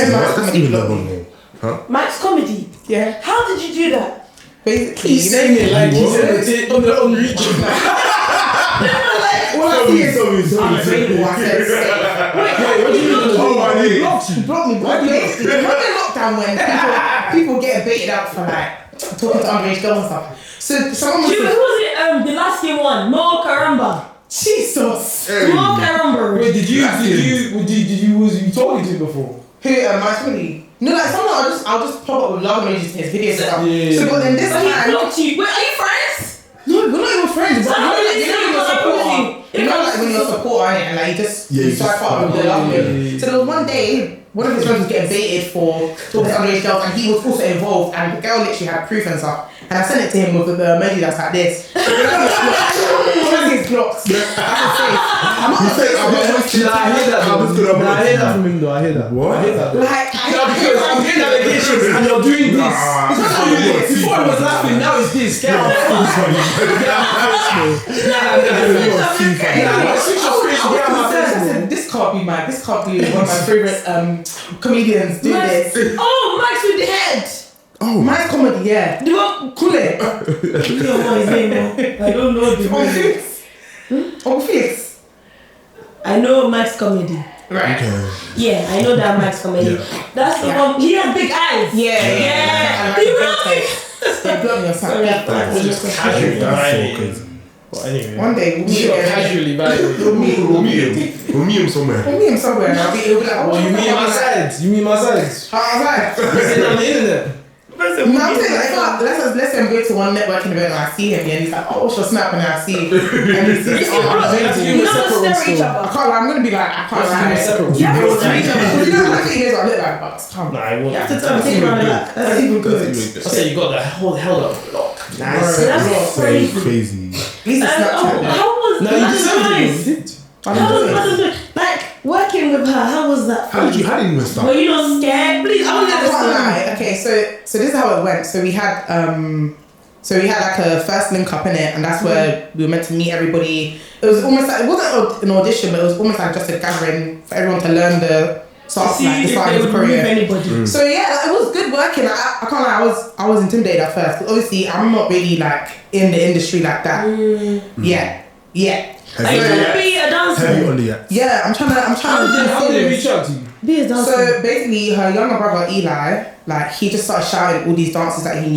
That's even the wrong name. Huh? Mike's Comedy. Yeah. How did you do that? Basically, He's saying it like he's on the unreach. All I see is unavailable. I said, Wait, what do you mean? He blocked me. Basically, remember lockdown when people get baited out for like talking to underage girls and stuff. So someone Who was it? The last game one, Mo Karamba. Jesus. Mo Karamba. Wait, did you was you talking to him before? Who my family? No, like sometimes I'll just pop up with love emojis in his videos and stuff. Yeah. So but then this But he time, blocked you. Wait, are you friends? no, we're not even friends. But So how did you know when you're supporting, you know like when you're supporting it and like you just swipe up with the love emoji. So there was one day. One of his friends was getting baited for talking to underage girls, and he was also involved. And the girl literally had proof and stuff. And I sent it to him with the emoji that's like this. Everything's blocked. That's a safe. I'm not saying I hear that from him though. I hear that. What? I hear that. like Because I'm getting allegations and you're doing this. Before it was laughing, now it's this. Get out of This can't be mine. This can't be one of my favorite comedians do this. Oh, Max with the head. Oh, Mike's Comedy, yeah. The one. Cool it. You don't know his name. I don't know the On name. Fix. On Fix. I know Max Comedy. Right. okay. Yeah, I know that Max Comedy. Yeah. That's the one. He has big eyes. Yeah. He really. They blocked me or something. Just casually That's so violating. crazy. But anyway. One day we'll meet You got again. casually violating. We'll meet him somewhere. We'll meet him somewhere and I'll be able to like, Oh, you mean my sides? You mean my sides? How was that? You said on the internet. No, I'm saying like, let's say I'm going to one networking event and I see him and he's like, oh, what's your snap? And I see and he sees, oh, I'm You amazing. know stare at each I other. can't lie, I'm gonna be like, I can't lie. Yeah, we'll stare at each other. You know, like, he is what I look like, but come. Nah, I won't. You have to tell me around the back. That's even good. I said you got the whole held up block. Nice. That's So crazy. crazy. At least it's Snapchat. How was No, you that? deserved it. Nice. You did. I How don't was know. that? Like working with her. How was that? How did you even Were start? you not scared? Please, I want to I can't understand. lie. Okay, so this is how it went. So we had like a first link up in it, and that's where we were meant to meet everybody. It was almost like, it wasn't an audition, but it was almost like just a gathering for everyone to learn the start, See like the if start they of his would remove career. anybody. So yeah, like, it was good working. I can't lie, I was intimidated at first. 'Cause obviously, I'm not really like in the industry like that. Yeah. Are you trying to be a dancer? Heavy on the act. Yeah, I'm trying to How did they serious. reach out to you? Be a dancer. So basically, her younger brother Eli, like he just started shouting all these dances that he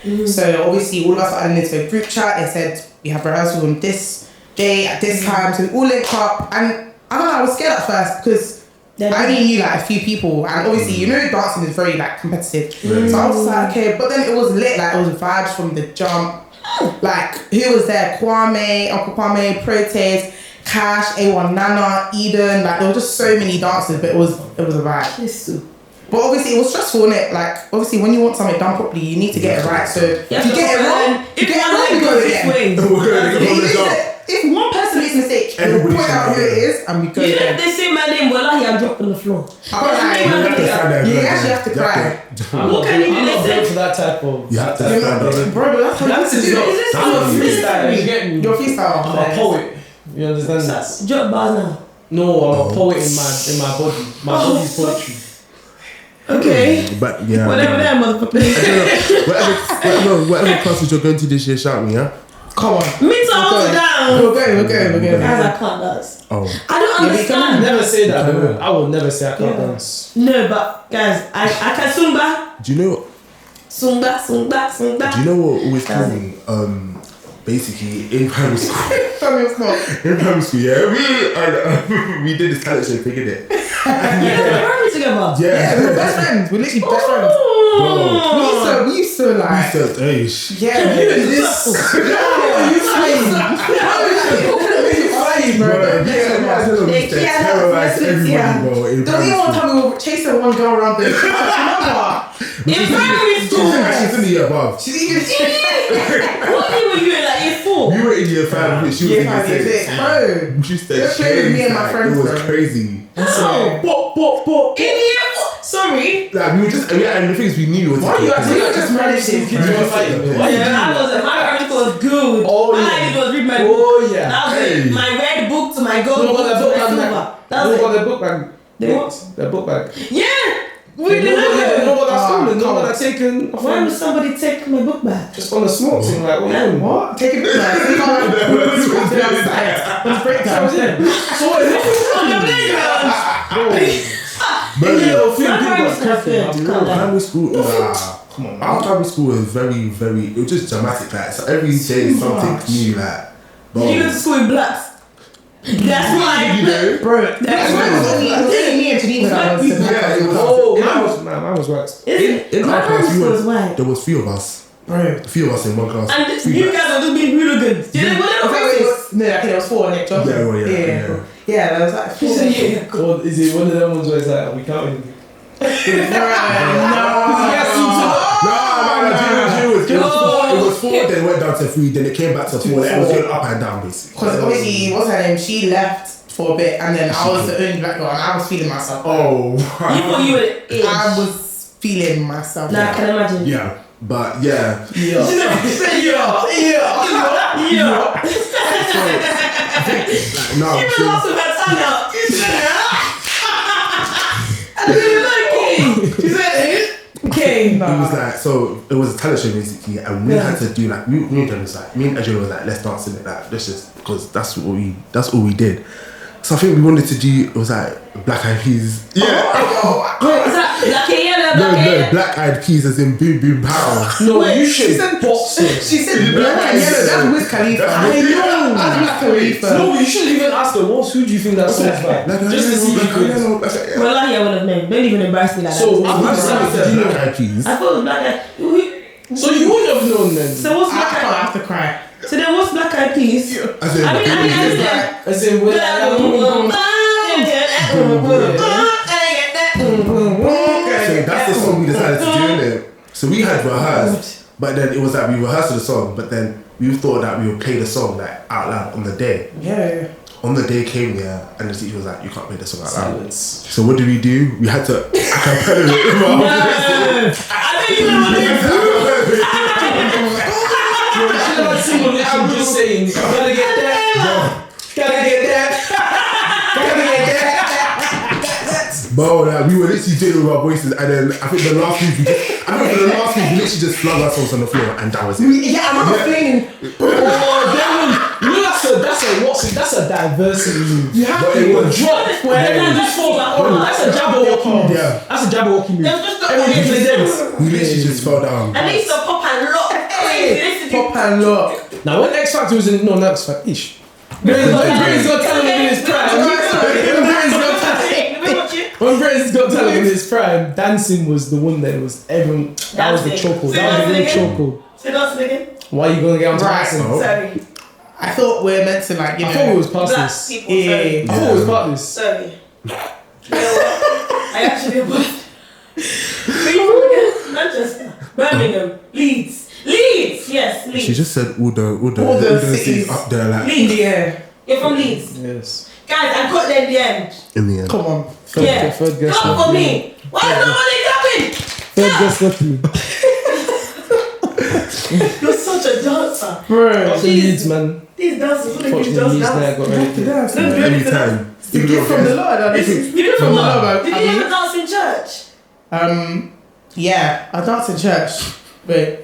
knew. So obviously, all of us got added into a group chat. They said we have rehearsals on this day at this time, so we all linked up. And I don't know, I was scared at first because I only knew like a few people, and obviously, you know, dancing is very like competitive. So I was just like, okay, but then it was lit. Like it was vibes from the jump. Like who was there? Kwame, Uncle Kwame, Protes, Cash, A1 Nana, Eden. Like there were just so many dancers, but it was a vibe. But obviously it was stressful, innit? Like obviously when you want something done properly, you need to get it right. So if you get it wrong, you go again. If one person makes a mistake, we'll point out who it is and we go You know, again. if they say my name, well, he had dropped on the floor. I can't lie, you actually have to cry. What can you do? I'm not They built say, for that type of. You have to You're stand not- up. Bro, that's what you have to do. is this I'm a freestyler. You get me? You're a freestyle. I'm a poet. You understand that? drop bars now. No, I'm a poet in my body. My body's poetry. Okay. But yeah. Whatever that motherfucker. Whatever classes you're going to this year, shout me, yeah? Come on. Me too, I'm down. We're going. Guys, I can't dance. Oh. I don't understand. Never say that. I will never say I can't dance. No, but guys, I can Zumba. Do you know? Zumba. Do you know what always killed me? Basically in primary school. In primary school, yeah, we did this talent show, figured it. Yeah, we're running together. Yeah, we're best friends. We're literally best friends. We used to like. Yeah, Don't you want to tell me we were chasing one girl around the In primary school. She's in the year above. She's even What year were you in? Like year 4? You were in year 5, which she was in year 6. Bro, She used to You're playing with me and my friends, It was bro. crazy. In year 4? Sorry. Like, we were just, and the thing is, we knew it was. Why you acting like just managing kids who are fighting? Why you Yeah, doing I that? was. My primary school was good. Oh, All I yeah. did was read my book. Oh yeah. That was it. My red book to my gold No, book but to the book my bag. silver. That No, was but it. the book bag. The what? The book bag. Yeah. You know what that's stolen? No one had taken. Why would somebody take my book back? Just on a smoke thing, like, what you doing? What? Take it back. Let's break down. So what is it? On the playground. Primary school, come on. Our primary school was very, very. It was just dramatic. Like, so every day something new. Like, bro. Did you go to school in blacks? That's why. You know, Bro, that's why it was only me and Geneva that was yeah, it was. Oh, mine was wax. In my our class, primary school was white. there was 3 of us. Bro. A few of us in one class. And Three you blacks. guys are just being hooligans. Do you know what Okay, there was 4 on it. Yeah, that was like 4. Or is it one of them ones where it's like, we counting? No, it was 4, then it went down to 3, then it came back to 4, then it was going up and down basically. Because obviously, what's her name? She left for a bit, and then I was the only black girl, and I was feeling myself. Oh, You thought you were age. I was feeling myself. Nah, I can imagine. yeah, but yeah. Yeah. No, Even lost of her tongue out. I didn't like it. She said, okay. it was like, so it was a talent show basically, and we had to do like, me and Jen was like, me and Adrian was like, let's dance in it, like, let's just, because that's all we did. So I think we wanted to do, it was like Black Eyed Peas. Yeah. Wait, is that black and yellow? No, Black Eyed Peas as in boom boom pow. No, Wait, you should box it. She said black and yellow. That's Wiz Khalifa. I know. That's Wiz Khalifa. No, you shouldn't even ask the boss. Who do you think that song's by? Just to see if you could. Wallahi, I would have known. Don't even embarrass me like that. So, Black Eyed Peas. I thought it was Black Eyed. So you would have known then. So what's I Black can't Eyed? have to cry. So then what's Black Eyed Peas? As in, I say, so that's the song we decided to do in it. So we had rehearsed, but then it was like we rehearsed the song, but then we thought that we would play the song like out loud on the day. Yeah. On the day came here, and the teacher was like, "You can't play the song out loud." silence. So what did we do? We had to acapella it. I don't even want to. You should have seen what just saying, gotta get that. Gotta get that. Gotta get that. Bro, like, we were literally doing it with our voices, and then I think the last week we literally just flung ourselves on the floor, and that was it. Yeah, I'm not feeling. You know that's a diversity move. You have But to. it was Drop where everyone just falls. That's a Jabberwocky move. Yeah. That's a Jabberwocky move. There was just Everyone can play dance. We literally just fell down. And they used to pop and lock. Pop and look. Now when X Factor was in, no, X Factor, ish. Britain's got talent in his prime. When Britain's got talent in his prime, dancing was the one that was everyone. That was the chokehold. That was the real chokehold. Say that again. Why are you gonna get on dancing? Sorry. I thought we're meant to like, you know. I thought it was past Black this. people. Yeah. Sorry. I thought it was part of this. Sorry. You know what? I actually was. Where you from again? Manchester. Birmingham. Leeds. Yes, Leeds. She just said all the cities up there, like Leeds. Yeah. You're from Leeds. Yes. Guys, I got there in the end. in the end. Come on. Third guess. Come for me. Why is nobody coming? Third guess left me. You're such a dancer. Bro. After Leeds, man. These dancers, what are these Fortunately, Leeds dancers? now got ready. Dance. Don't do Every anything. time. The gift from the Lord. You did From from the what? Lord. Did you ever dance in church? Yeah, I dance in church. Wait.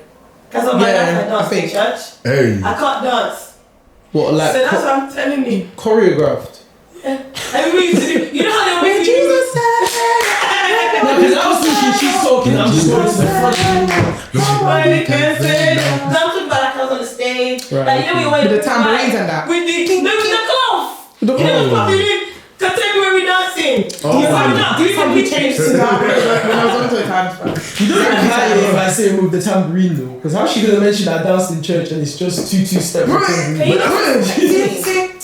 Because of my Yeah, life, I I dance in think. church. Hey. I can't dance. What, like So that's what I'm telling you. choreographed? Everybody used to do. You know how they make you Jesus No, because I was thinking she's talking. I'm just going to the front. Nobody can say that. I'm talking about like I was on the stage. Right, Like, you know, we went With the tambourines and that. With the cloth. You know what we did? Contemporary dancing. Oh, You can be changed to that. When I was on to the times, You don't even hide it if I say move the tambourine though. Because how's she going to mention I danced in church and it's just two step Can tambourine? you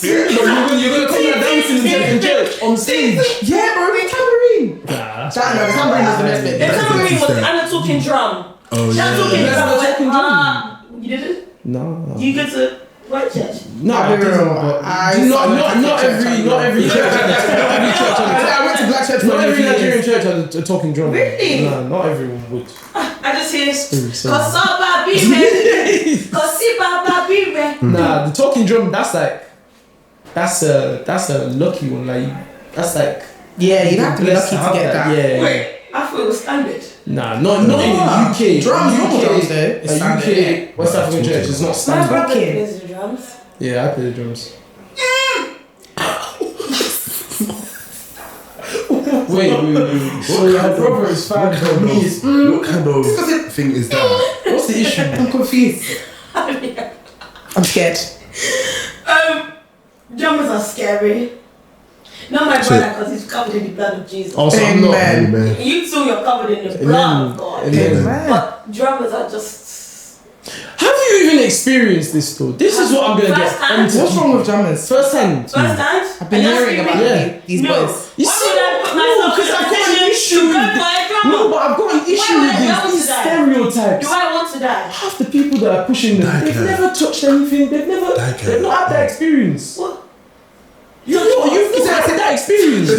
You're going to come and dance in church on stage. Yeah, bro, the tambourine. Nah, The tambourine was the best bit. The tambourine was step. and the talking drum. Oh That yeah. talking That's drum the was talking drum. you did it? no. You go to white church? No, I'll be real. not every church. I went to black church for Not every years. Nigerian church has a talking drum. Really? No, not everyone would. I just hear sorry. Kosaba Bibe. Kosiba Bibe. Nah, the talking drum. That's a lucky one. Like that's like Yeah, you'd have to be blessed lucky to have get that. Yeah. Wait, I thought it was standard. Nah, not in the UK. Drums, normal drums though. A It's standard. UK West African church is not My standard. brother Okay. plays the drums. Yeah, I play the drums. Wait. So your brother is fine, but me is. What kind of thing is that? What's the issue? I'm confused. I'm scared. Drummers are scary. Not my brother, because he's covered in the blood of Jesus. Also, I'm not. Amen. Man. You too, you're covered in the blood of God. Amen. But drummers are just. Have you even experienced this though? This is what I'm gonna First get. hand? onto. What's wrong with drummers? First hand. First hand? I've been And you're hearing screaming? about Yeah. these No. boys. You Why see, would I put no, myself because in a I've got an position issue to with go for a drummer? No, but I've got an issue would I with want these to die? stereotypes. Do I want to die? Half the people that are pushing them, they've Okay. never touched anything. They've not had that experience. What? You've not had that experience.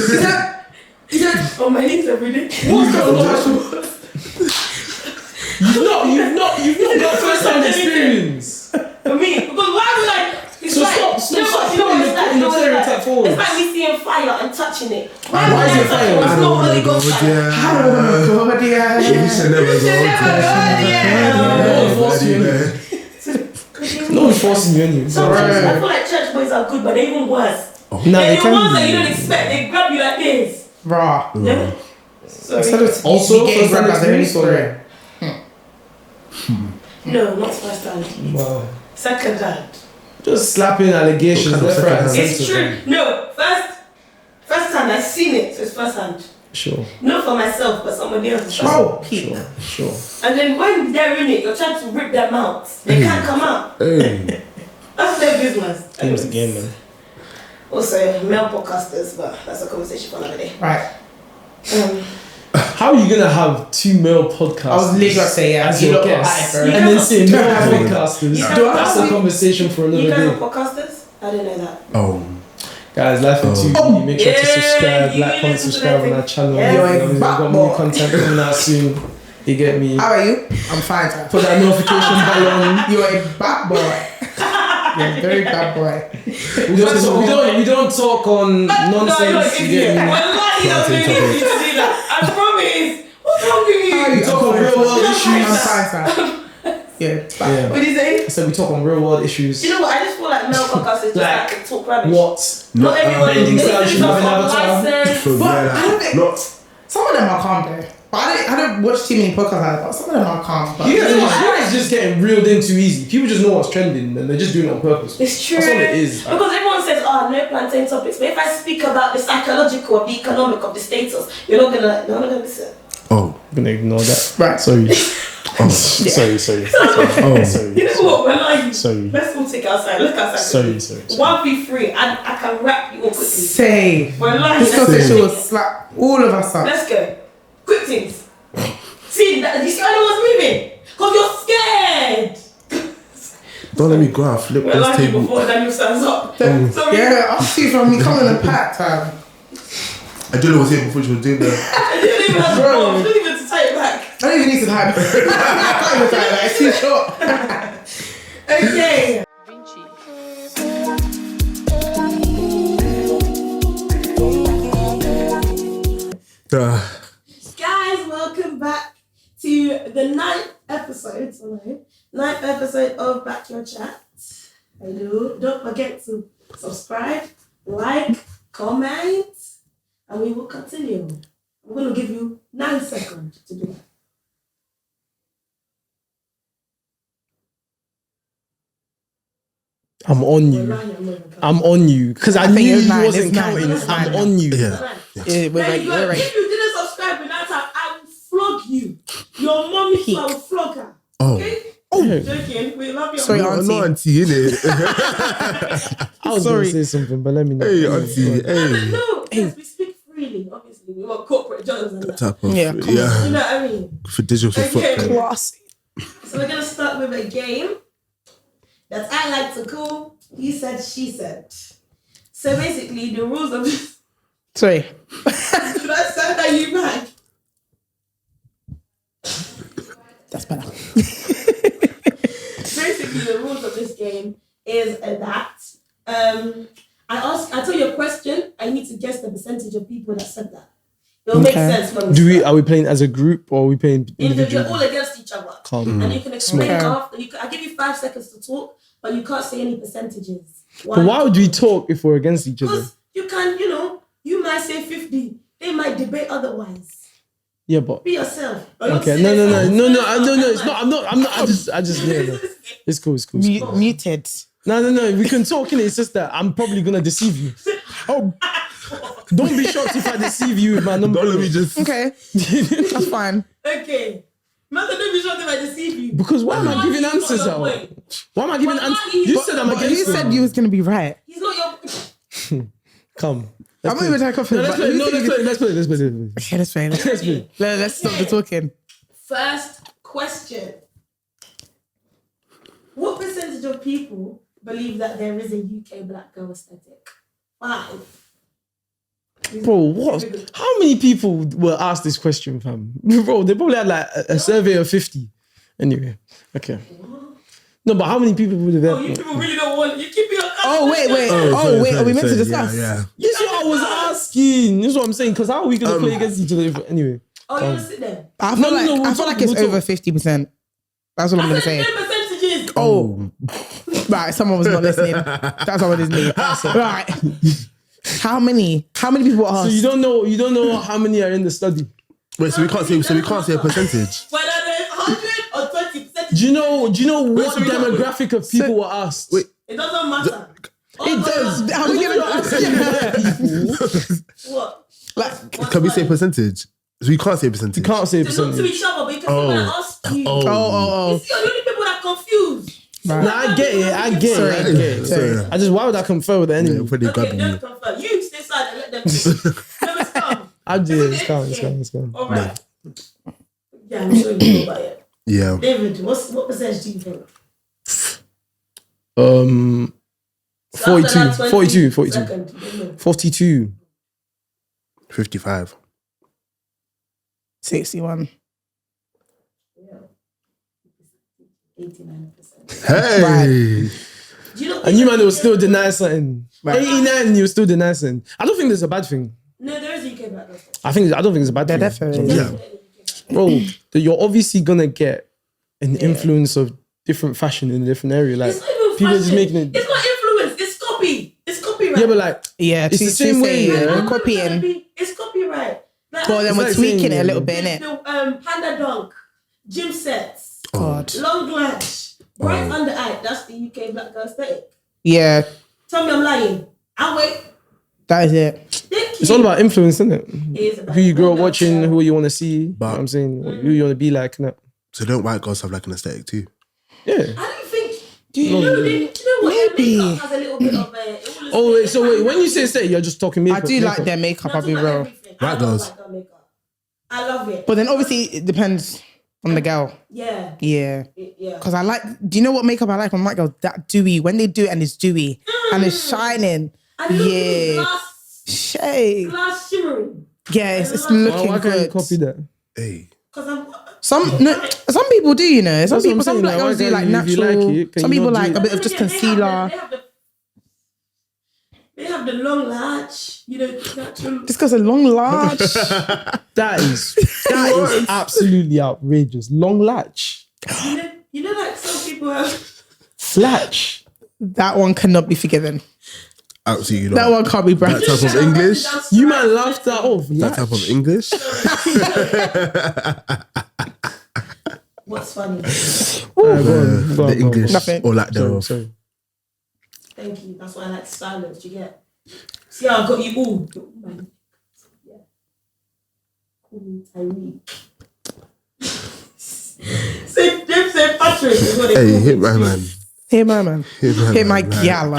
On my knees every day. What's going on? You've not got first-hand experience. For me, because why would I? It's So like, stop no, but you know putting what it's like, the you know what it's like? stereotype forward. It's like me seeing fire and touching it. Why would is I it touch fire? It's I don't not want Holy to go Ghost fire. there. Oh God, yeah. You should never You should go never there. go there. No one's forcing you anyway. Sometimes I feel like church boys are good, but they're even worse. No, They're they the can ones that be. you don't expect. They grab you like this. Raw. Yeah. Instead Sorry. of Also, getting first-hand grabbed by the Holy experience, Spirit. No, not first hand. Wow. Second hand. Just slapping allegations What kind of left, right, and second-hand? It's centre. true. No, first hand. I've seen it, so it's first hand. Sure. Not for myself, but somebody else. Oh, Sure. And then when they're in it, you're trying to rip them out. They can't come out. Hey. That's their business. Game's the game, man. Also, male podcasters, but that's a conversation for another day. Right. How are you gonna have two male podcasters? I was literally gonna say, yeah, as you your look guests, alright, bro. and then say male Yeah. podcasters. Yeah. That's a conversation for You another guys are day. podcasters? I didn't know that. Oh. Guys, Life in 2B. Make sure to Yeah, subscribe, you like, comment, listen to subscribe that on our thing. channel. Yeah. You You're know, a we've bad got more boy. content coming out soon. You get me? How are you? I'm fine. Sir. Put that notification bell on. You're a bad boy. You're a very bad boy. We don't talk on nonsense. You get me? Wallahi, I'm doing it to see that. I promise. What's wrong with you? We talk on real world I'm issues. fine, sir. Yeah, it's bad. Yeah. What did you say? So we talk on real world issues. You know what? I just feel like male podcasters just like to talk rubbish. What? Not everyone bending is style should have an avatar. license. So, But yeah, I don't think not. some of them are calm though. But I don't watch too many podcasts like that. But some of them are calm. But You guys just getting reeled in too easy. People just know what's trending and they're just doing it on purpose. It's true. That's all it is. Because everyone says, oh, no plantain topics. But if I speak about the psychological or the economic of the status, you're not gonna listen. Oh. I'm gonna ignore that. right. Sorry. Oh. Sorry. Oh. Sorry. You know what? We're like, Sorry. let's all take outside. Look outside. Sorry. 1v3, and I can wrap you all quickly. Say. We're like, This let's conversation go. will slap all of us up. Let's go. Quick things. See, you see how was moving? Because you're scared. Don't let me go out. Flip We're this lucky table. before Daniel stands up. Oh. Sorry. Yeah, I'll see from me coming in a pack time. Adela was here before she was doing that. I didn't even have to Bro. go. I didn't even to tie it back. I don't even need to hide. I can't even tie it. It's too short. Okay. Guys, welcome back to the ninth episode of Back Your Chat. Hello. Don't forget to subscribe, like, comment, and we will continue. I'm going to give you 9 seconds to do that. I'm on you. I'm on you. Because I knew think it's you nine, wasn't it's nine, counting. it's I'm nine. on you. Yeah. Yeah, we're right. We're right. If you didn't subscribe in that time, I will flog you. Your mommy too, I will flog her. Oh. Okay? Oh. Joking. We love your Sorry, mom. auntie. Not auntie, innit? I was going to say something, but let me know. Hey, auntie. Hey. No, yes, we speak freely, obviously. We want corporate jobs and that. Type of, Yeah, come You know yeah. what I mean? For digital Okay. footprint. Classy. So we're going to start with a game that I like to call He Said, She Said. So basically, the rules of this... Sorry. Should I send that you back? That's better. Basically, the rules of this game is that I tell you a question, I need to guess the percentage of people that said that. It'll make sense when Are we playing as a group or are we playing you're individually? all against each other. Calm. And you can explain Okay. after. I give you 5 seconds to talk, but you can't say any percentages. But why would we talk if we're against each other? Because you can, you might say 50. They might debate otherwise. Yeah, but Be yourself. okay, no. It's not. I'm not. I just. Yeah, it's cool. Muted. No. We can talk in it. It's just that I'm probably gonna deceive you. Oh, don't be shocked if I deceive you with my number. Don't let me just. Okay, that's fine. Okay. Mother, don't be sure if I deceive you. Because why am I giving answers out? Why am I giving answers? You said I'm But against you said you was gonna be right. He's not your. Come. I'm not even taking Let's play. Let's play. Okay, let's play. Let's stop the talking. First question. What percentage of people believe that there is a UK black girl aesthetic? 5. Bro, what? How many people were asked this question, fam? Bro, they probably had like a survey of 50. Anyway, okay. No, but how many people would have Oh, you people really don't want. You keep your. Oh wait. sorry, Are we meant to discuss? Yeah. This is what I was asking. This is what I'm saying. Because how are we going to play against each other? Anyway. Oh, you want to sit there? I feel we'll like talk, it's we'll over 50%. That's what I'm gonna say. No percentages. Oh, right. Someone was not listening. That's what it is me. Right. How many people are So asked? you don't know how many are in the study. Wait, so we can't say a percentage. Whether there's 100 or 20%. Do you know what so we don't- demographic of people were asked? Wait. It doesn't matter. It does. How are we gonna ask? What? Like, Can we say percentage? So we can't say percentage. You can't say a To look to percentage. each other because they're going to ask you. oh. You see, you're the only people that are confused. Right. Nah, I get it. Sorry. I just, why would I confer with the enemy? Yeah, pretty Okay, grabbing you. don't confirm. You stay silent and let them do it. No, it's calm. I do. It's calm. All right. Yeah, I'm sure you know about it. Yeah. David, what percentage do you think? 42. 42. 55. 61. 89%. Hey. Right. Do you know? And you man will still deny something. Right. 89, you still deny something. I don't think there's a bad thing. No, there is a UK black girl. I don't think it's a bad thing. Definitely. Yeah. Bro, you're obviously gonna get an influence of different fashion in a different area. Like It's not even people are just fashion. making it. It's not influence. It's copy. It's copyright. Yeah, but like Yeah, It's the same way, yeah. We're copying. It's copyright. Like, But then It's we're like tweaking saying, it a little bit, innit? the panda dunk, gym sets, God. long lash, bright under eye. That's the UK black girl aesthetic. Yeah, Tell me I'm lying. I'll wait. that is it. Thank you. it's all about influence, isn't it? It is about Who you grow up influence, watching, yeah. who you want to see. You know But- what I'm saying, who you want to be like. Innit? So don't white girls have like an aesthetic too? Yeah. I don't think. Do you You know, you know what? Maybe. Makeup has a little bit of a. Oh wait, so wait, when you say aesthetic, you're just talking I makeup. do like makeup. their makeup, I'll be real. White girls. I love it. But then obviously it depends on the girl. Yeah. Yeah. Yeah. Because I like, do you know what makeup I like on white girls? That dewy. When they do it and it's dewy and it's shining. And look, Yeah. glass Glass shimmering. Yeah, it's Why looking can't you good. copy that? Hey. Because I'm. Some people do, you know. Some That's what I'm people, some saying, black like, girls why do like can't you- if you natural. like it, can Some you people not do like it? a bit of just They have concealer. They have the long latch, natural. This guy's a long large. That is absolutely outrageous. Long latch. Like some people have. Latch. That one cannot be forgiven. Absolutely not. That one can't be That branded. type of English. You man laughed that off. That type of English. What's funny? The English. Nothing. Or like the. Sorry. Thank you. That's why I like silence. You get. See how I got you all. Yeah. Call me Tyreek. Say Patrick is what they Hey, call hit me. my man. Hey, my man. Hey, my gyal.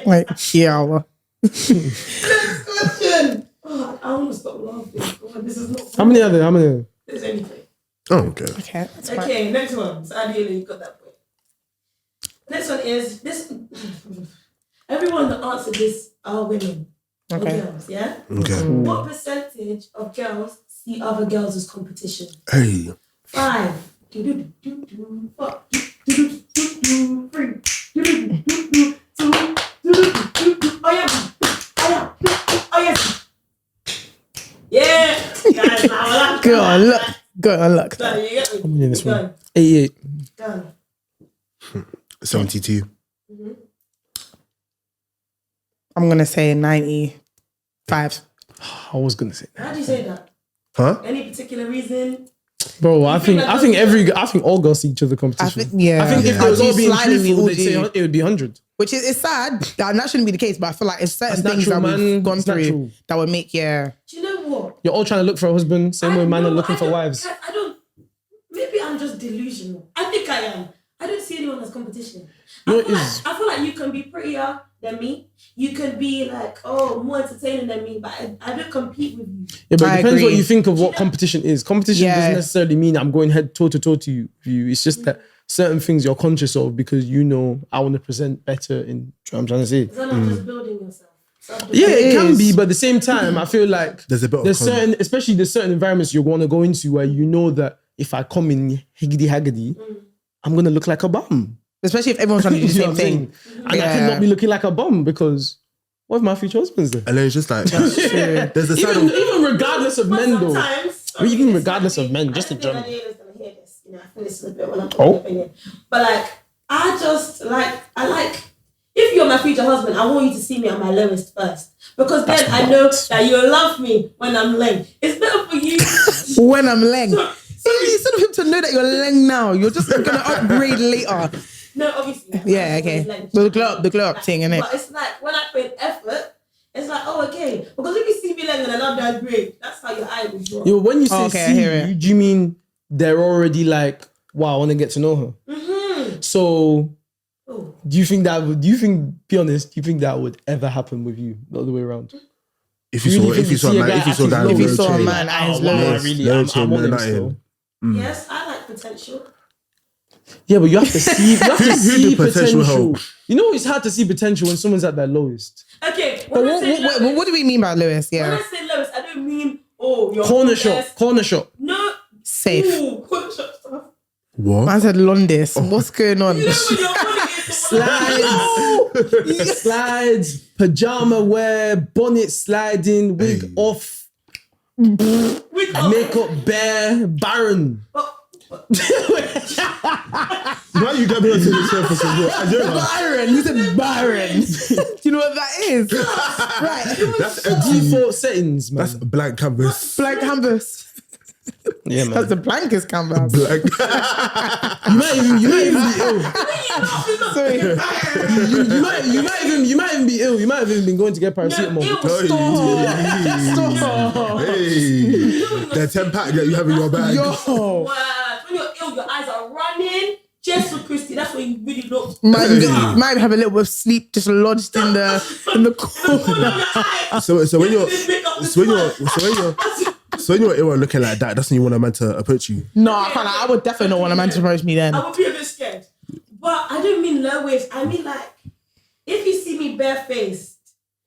Like, gyal. Next question. Oh, I want to stop laughing. God, this is not How many are there? How many are there? There's anything. Oh, okay. Okay, that's fine. Okay, next one. So ideally you got that point. Next one is this. Everyone that answered this are women or Okay. girls, yeah? Okay. What percentage of girls see other girls as competition? Hey. 5. 4. 3. 2. Oh yeah. Oh yes. Go on, look. Go on, look. Done, you get me? I'm in this one. Done. 88. Done. 72. I'm gonna say 95. I was gonna say that. How do you say that? Huh? Any particular reason? Bro, I think all girls see each other I competition. think, yeah. I think if I they was do all being slightly, we truthful, all they'd say do. it would be 100. Which is it's sad. And that shouldn't be the case, but I feel like it's certain That's things that natural, we've man. gone It's through natural. that would make, yeah. Do you know what? You're all trying to look for a husband, same way men are looking for wives. I don't. Maybe I'm just delusional. I think I am. I don't see anyone as competition. No, I feel like you can be prettier than me. You can be like, more entertaining than me, but I don't compete with you. Yeah, but I it depends what agree. you think of what competition is. Competition doesn't necessarily mean I'm going head toe to toe to you. It's just that certain things you're conscious of because you know I want to present better in what I'm trying to say. Is that not just building yourself? Yeah, it can is. be, but at the same time, I feel like There's a bit of certain, especially there's certain environments you're going to go into where you know that if I come in higgity-haggity, I'm going to look like a bum. Especially if everyone's trying to do the You know same what I'm thing. saying? And I cannot be looking like a bum because what if my future husband's there? And then it's just like, there's a side of... Even regardless of men though. Even regardless of men, just a in general. I think this is a bit when I'm talking opinion. But like, I like, if you're my future husband, I want you to see me at my lowest first. Because then I know that you'll love me when I'm lame. It's better for you. When I'm leng. So instead of him to know that you're leng now, you're just going to upgrade later. No, obviously. Yeah, okay. The glow up thing, innit? But it's like, when I put in effort, it's like, okay. Because if you see me leng and I love that great, that's how your eye will draw. Yo, when you say I hear see, it. do you mean they're already like, wow, I want to get to know her? Mm-hmm. So, do you think be honest, do you think that would ever happen with you? The other way around? If you saw a man at his lowest, I'm on him still. Yes, I like potential. Yeah, but you have to see, the potential help? You know, it's hard to see potential when someone's at their lowest. Okay, But what do we mean by lowest? when Yeah. I say lowest, I don't mean, you're Corner homeless. shop. No. Safe. Ooh, corner shop stuff. What? I said Londis. What's going on? You know when you're putting it into Slides, pajama wear, bonnet sliding, wig off, makeup bare, barren. Why you got me onto the surface as well? Byron. He said Byron. Do you know what that is? Right. That's Default settings, man. That's a blank canvas. Blank canvas. Yeah, man. That's the blankest canvas. Blank. You might even be ill. Sorry. You might even be ill. You might have even been going to get paracetamol. Stop. Hey, the 10-pack that you have in your bag. Yo. Wow. When you're ill, your eyes are running. Just for Christy, that's what you really look. Might have a little bit of sleep just lodged in the corner. So when you're ill and looking like that, that's when you want a man to approach you. No, I can't. I would definitely not want a man to approach me then. I would be a bit scared. But I don't mean low waist. I mean like, if you see me barefaced,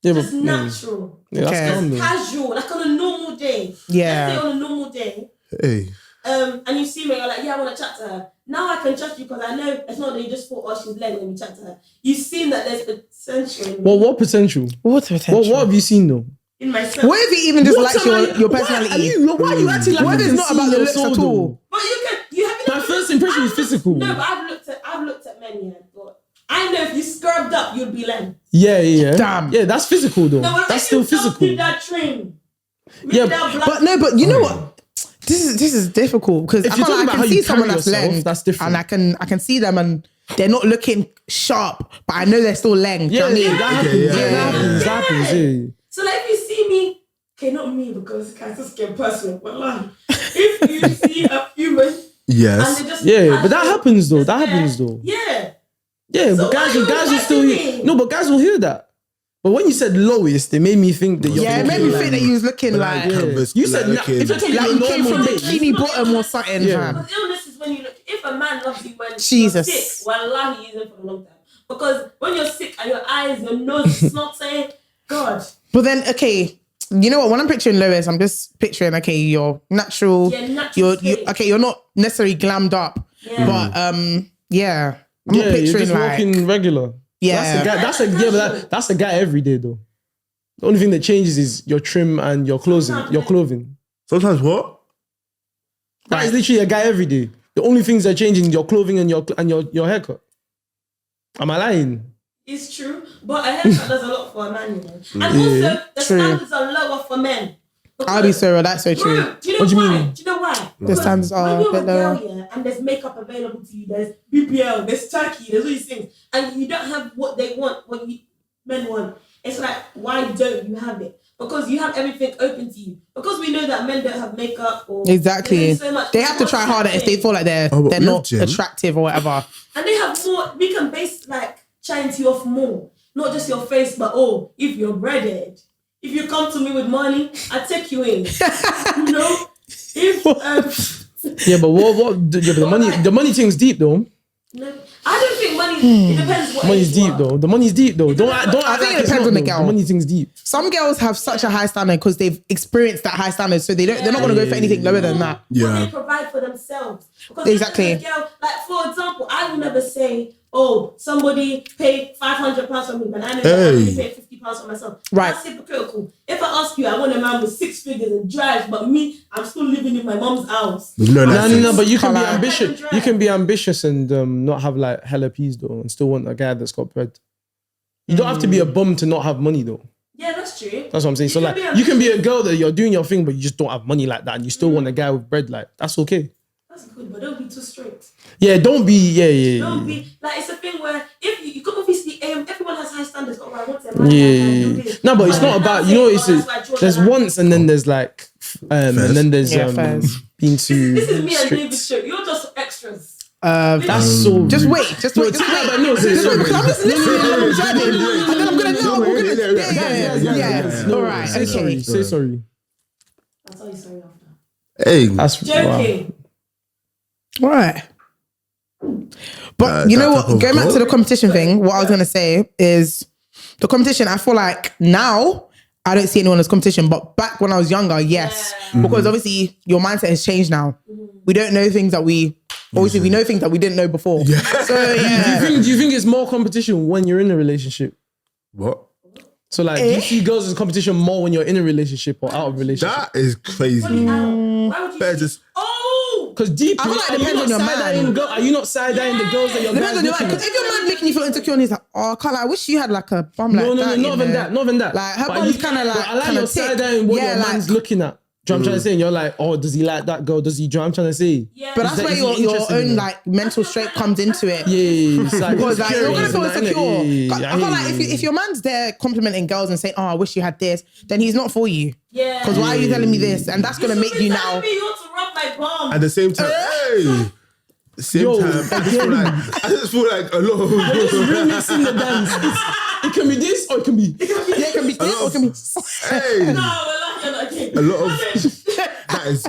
just natural. Yeah, that's calm, though. Casual, like on a normal day. Yeah. Let's say on a normal day. Hey. And you see me, you're like, yeah, I want to chat to her. Now I can trust you because I know it's not that you just thought, she's lame when you chat to her. You've seen that there's potential in me. Well, what potential? What potential? What have you seen though? In myself. What if he even just likes your personality? Why are you acting like What if it's not about the looks at all? But you have My first impression is physical. No, but I've looked at men, yeah, but I know if you scrubbed up, you'd be lame. Yeah. Damn. Yeah, that's physical though. No, That's still physical. Did that train? Yeah, but you know what? This is difficult because If you're talking about I how can you see someone carry that's yourself, leng, that's different. and I can see them and they're not looking sharp, but I know they're still leng. Do you know what I mean? That happens. Yeah. So like if you see me, okay, not me because it's just get personal, but like if you see a human, Yes. and they just Yeah, but that happens though. That happens though. Yeah. Yeah, So but guys why will you still hear. attacking me? No, but guys will hear that. But when you said lowest, it made me think that you're. Yeah, it made me think that you was looking like canvas, You said like if you're talking you about came from normal bikini bottom or something, Yeah. fam. Because illness is when you look. If a man loves you when Jesus. you're sick, wallahi, he's in for a long time. Because when you're sick and your eyes, your nose is not saying, God. But then, okay, you know what? When I'm picturing Lois, I'm just picturing, okay, you're natural. Yeah, natural skin. You're not necessarily glammed up, Yeah. but yeah, I'm not you're picturing just like walking regular. yeah. That's a guy every day though. The only thing that changes is your trim and your clothing. Sometimes what? That is literally a guy every day. The only things that are changing your clothing and your haircut. Am I lying? It's true, but a haircut does a lot for a man, you know. And also, the standards are lower for men. I'll be so real, that's so true. Bro, do you know why? Do you know why? The standards are when you're a a bit girl, lower. and there's makeup available to you, there's BBL, there's Turkey, there's all these things, and you don't have what they want, what men want. It's like, why don't you have it? Because you have everything open to you. Because we know that men don't have makeup or exactly. So much. They have to try harder if they feel like they're not attractive or whatever. And they have more. We can base shine to you off more, not just your face, but if you're breaded. If you come to me with money, I take you in. You know? Yeah, but what the money thing's deep though. No, I don't think money. It depends what money's deep though. The money's deep though. I think it depends on the girl. The money thing's deep. Some girls have such a high standard because they've experienced that high standard, so they're not going to go for anything lower than that. Yeah, they provide for themselves. Because exactly. Girl, for example, I will never say, somebody paid £500 for me, but I never only paid £50 for myself. Right. That's hypocritical. If I ask you, I want a man with 6 figures and drives, but me, I'm still living in my mom's house. No, but you can be ambitious. You can be ambitious and not have hella peas though, and still want a guy that's got bread. You don't have to be a bum to not have money though. Yeah, that's true. That's what I'm saying. You can be a girl that you're doing your thing, but you just don't have money like that, and you still want a guy with bread. That's okay. That's good, but don't be too strict. Yeah, don't be. Yeah. Don't be it's a thing where if you could obviously everyone has high standards. I want to. Yeah. No, but it's not about there's wants and then there's and then there's being too. This is me strict. and David show. You're just extras. That's so. Just wait. Just wait. Because I'm just listening. And then I'm gonna know. We're gonna. Yeah. All right. Okay. Say sorry. I'll tell you sorry after. Hey, that's joking. Right. But you know what? Going back to the competition thing, what I was gonna say is the competition. I feel like now I don't see anyone as competition, but back when I was younger, yes, because obviously your mindset has changed now. We don't know things that we know things that we didn't know before. Yeah. So yeah. Do you think it's more competition when you're in a relationship? What? So do you see girls as competition more when you're in a relationship or out of a relationship? That is crazy. Why would you because deep, I feel like it depends on your man. Are you not side-eyeing the girls that you're depends on your man. Because if your man making you feel insecure and he's like, I wish you had a bum like that. No, not even that. Like her bum's kind of I like your side-eyeing what your man's looking at. Do you know what I'm trying to say? And you're like, does he like that girl? Does he? Do you know what I'm trying to say? Yeah. But that's where your own mental strength comes into it. Yeah. Because you're gonna feel insecure. I feel like if your man's there complimenting girls and saying, I wish you had this, then he's not for you. Yeah. Because why are you telling me this? And that's gonna make you now. You want to rub my bum. At the same time, I just feel like a lot of just remixing the dance. It can be this or it can be. It can be this or it can be. Hey. No, we're not again. A lot of that is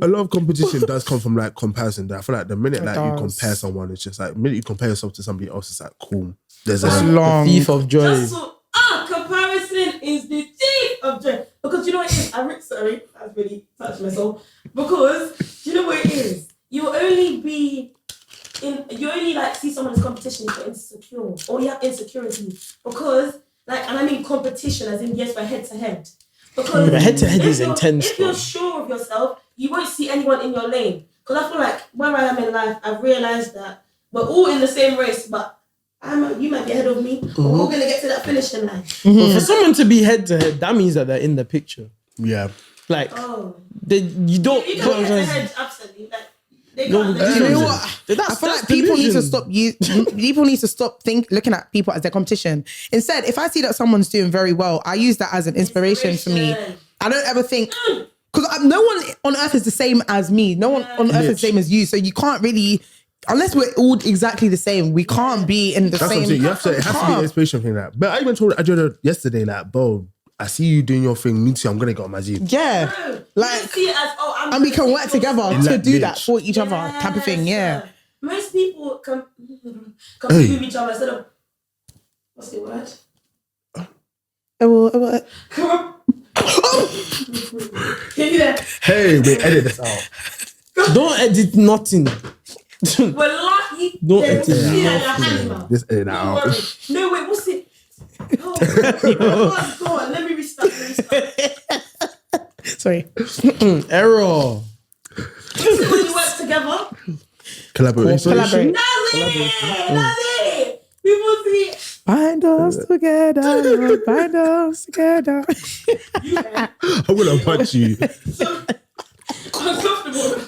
a lot of competition does come from comparison. I feel like the minute you compare someone, it's just the minute you compare yourself to somebody else, it's cool. There's a long thief of joy. Comparison is the thief of joy. Because you know what it is? Sorry, I've really touched my soul. Because you know what it is? You only see someone as competition if you're insecure or you have insecurity. Because and I mean competition as in yes, we're head to head. Because head to head is intense. If you're sure of yourself, you won't see anyone in your lane. Because I feel like where I am in life, I've realized that we're all in the same race, but you might be ahead of me. But we're all gonna get to that finishing line. But for someone to be head to head, that means that they're in the picture. Yeah. You don't. You can get to head absolutely. You know what? I feel like people need to stop. People need to stop looking at people as their competition. Instead, if I see that someone's doing very well, I use that as an inspiration for me. I don't ever think because no one on earth is the same as me. No one on earth is the same as you. So you can't really, unless we're all exactly the same, we can't be in the same. It has to be an inspiration thing. But I even told Adriana yesterday, bro, I see you doing your thing. Me too. I'm gonna get on my Jeep. Yeah, see it as and we can work together to do that for each other, type of thing. Yeah. Most people compete with each other instead of what's the word? Hey, wait, edit this out. Don't edit nothing. We're lucky. Don't edit nothing. Just edit that out. No, wait, what's it? Go on, let me restart. Sorry. Error. This is when you work together. Collaboration. Collaborate. That's it. People see. Bind us together. Bind us together. I'm gonna punch you. So uncomfortable.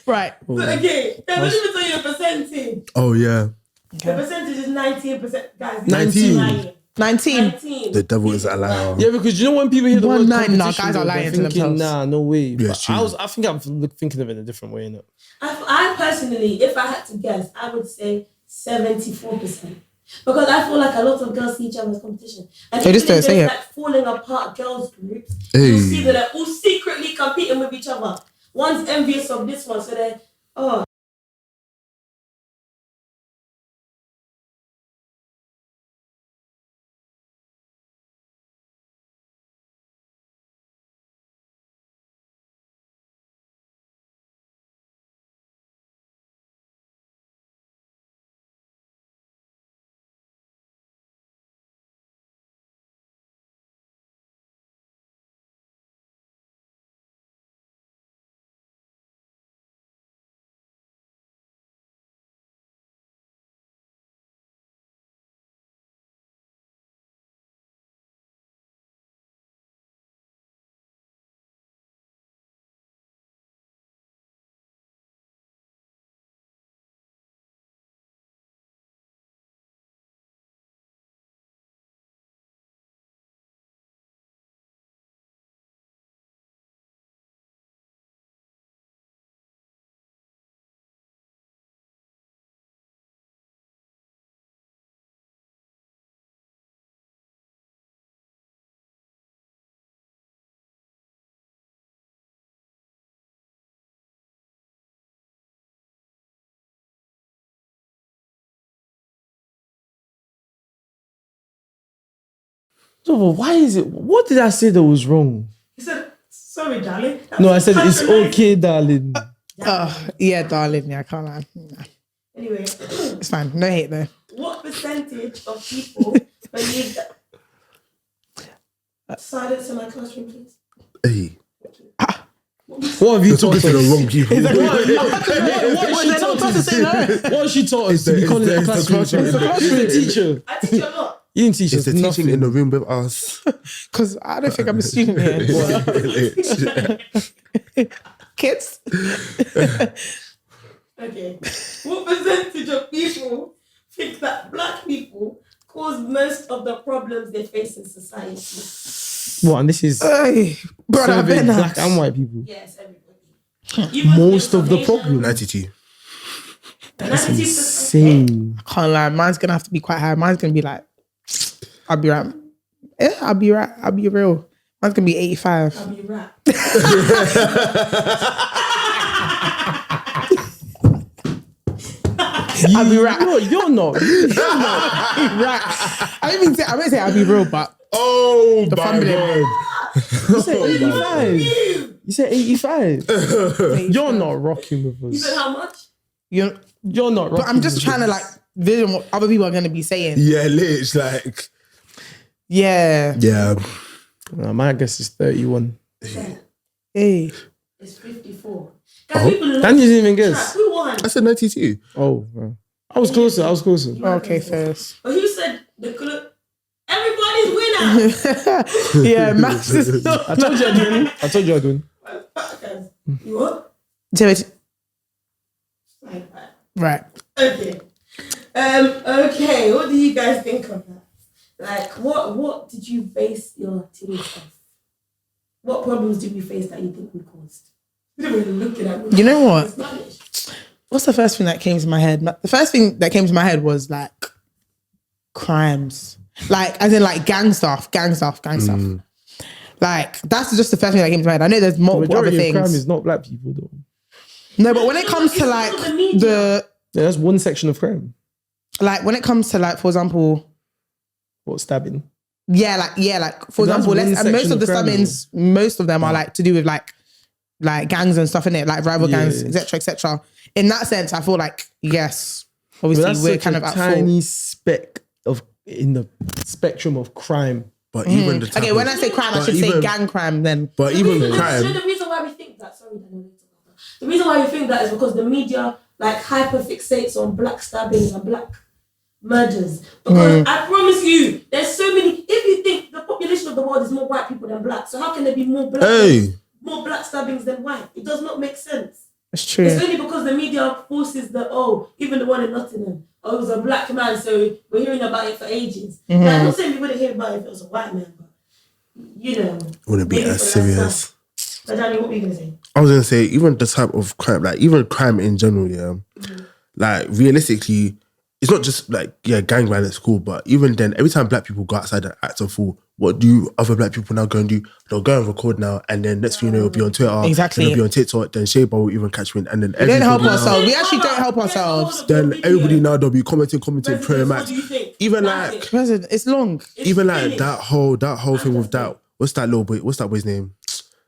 Right. So, okay, let me tell you the percentage. Oh yeah. The percentage is 19%. Guys, 19. 19. The devil is a liar. Yeah, because you know when people hear the word 19, competition, no, guys are lying they're to thinking, themselves. nah, no way. Yeah, But true. I think I'm thinking of it in a different way, innit? I personally, if I had to guess, I would say 74%. Because I feel like a lot of girls see each other as competition. And Hey, just even if don't say there's it. like falling apart girls groups, Hey. you'll see that they're all secretly competing with each other. One's envious of this one, so they're, oh, So, but why is it? What did I say that was wrong? he said, sorry, darling. No, I said it's okay, darling. Yeah, darling. Yeah, I can't lie. Nah. Anyway, It's fine. No hate though. what percentage of people believe that? Silence in my classroom, please. Hey. What have you You're taught talking to the us? wrong people. What has she taught us to be calling in a classroom? She's a teacher. I teach you a lot. You didn't teach It's us the nothing. teaching in the room with us. Because I don't think I'm a student here. Kids? Okay. What percentage of people think that black people cause most of the problems they face in society? What? And this is Hey, brother, serving Ben. black and white people. Yes, everybody. Even Most of the Asians, problem. 92. That's 92%. insane. Can't lie. Mine's going to have to be quite high. Mine's going to be like, I'll be right. Yeah, I'll be right. I'll be real. Mine's going to be 85. I'll be right. I'll be right. You're not. Right. I didn't say I'll be real, but Oh, the my family. God. You said 85. You said 85. You're not rocking with You us. said how much? You're, You're not rocking. but I'm just with trying to us. like vision what other people are going to be saying. Yeah, lit. Like, Yeah. yeah. My guess is 31. Hey. It's 54. Guys, people lost Dan, you didn't even track. guess. Who won? I said 92. Oh, bro. I was closer. Okay, first. But who said the clue? Everybody's winner. Yeah, Max is not. I told you I'd win. Guys, you what? Right. Okay. Okay. What do you guys think of that? Like, what did you base your team off? What problems did we face that you think we caused? You're looking at me. You know what? It's Spanish. What's the first thing that came to my head? The first thing that came to my head was like crimes. Like, as in like gang stuff. Like, that's just the first thing that came to my head. I know there's The multiple other majority of crime things. is not black people, though. No, but when it comes to like It's all the media. Yeah, that's one section of crime. like when it comes to like, for example, What, stabbing? for That's example, one and section most of of the crime, stabbings, most of them are like to do with like gangs and stuff in it, like rival gangs, Yeah. etc. In that sense, I feel like yes, But obviously that's we're such kind a of at tiny fault. speck in the spectrum of crime. But even the type okay, when I say crime, I should say gang crime then. But The even reason, crime. the reason why we think that, sorry, Daniel, the reason why we think that is because the media like hyper fixates on black stabbings and black murders. Because I promise you, there's so many. If you think the population of the world is more white people than black, so how can there be more black stabbings than white? It does not make sense. It's true. It's only because the media forces even the one in Nottingham. Oh, it was a black man, so we're hearing about it for ages. Like, I'm not saying we wouldn't hear about it if it was a white man, but wouldn't be as serious. But Danny, what were you gonna say? I was gonna say even the type of crime, like even crime in general, like realistically, it's not just like gang violence, cool, but even then, every time black people go outside and act a fool, what do other black people now go and do? They'll go and record now, and then next thing you know, it'll be on Twitter, exactly, it'll be on TikTok, then Shea Bar will even catch wind, and then we don't help ourselves. We actually don't help ourselves. Then everybody now they'll be commenting, praying max. Even like it's long. Even like that whole thing with that. What's that little boy? What's that boy's name?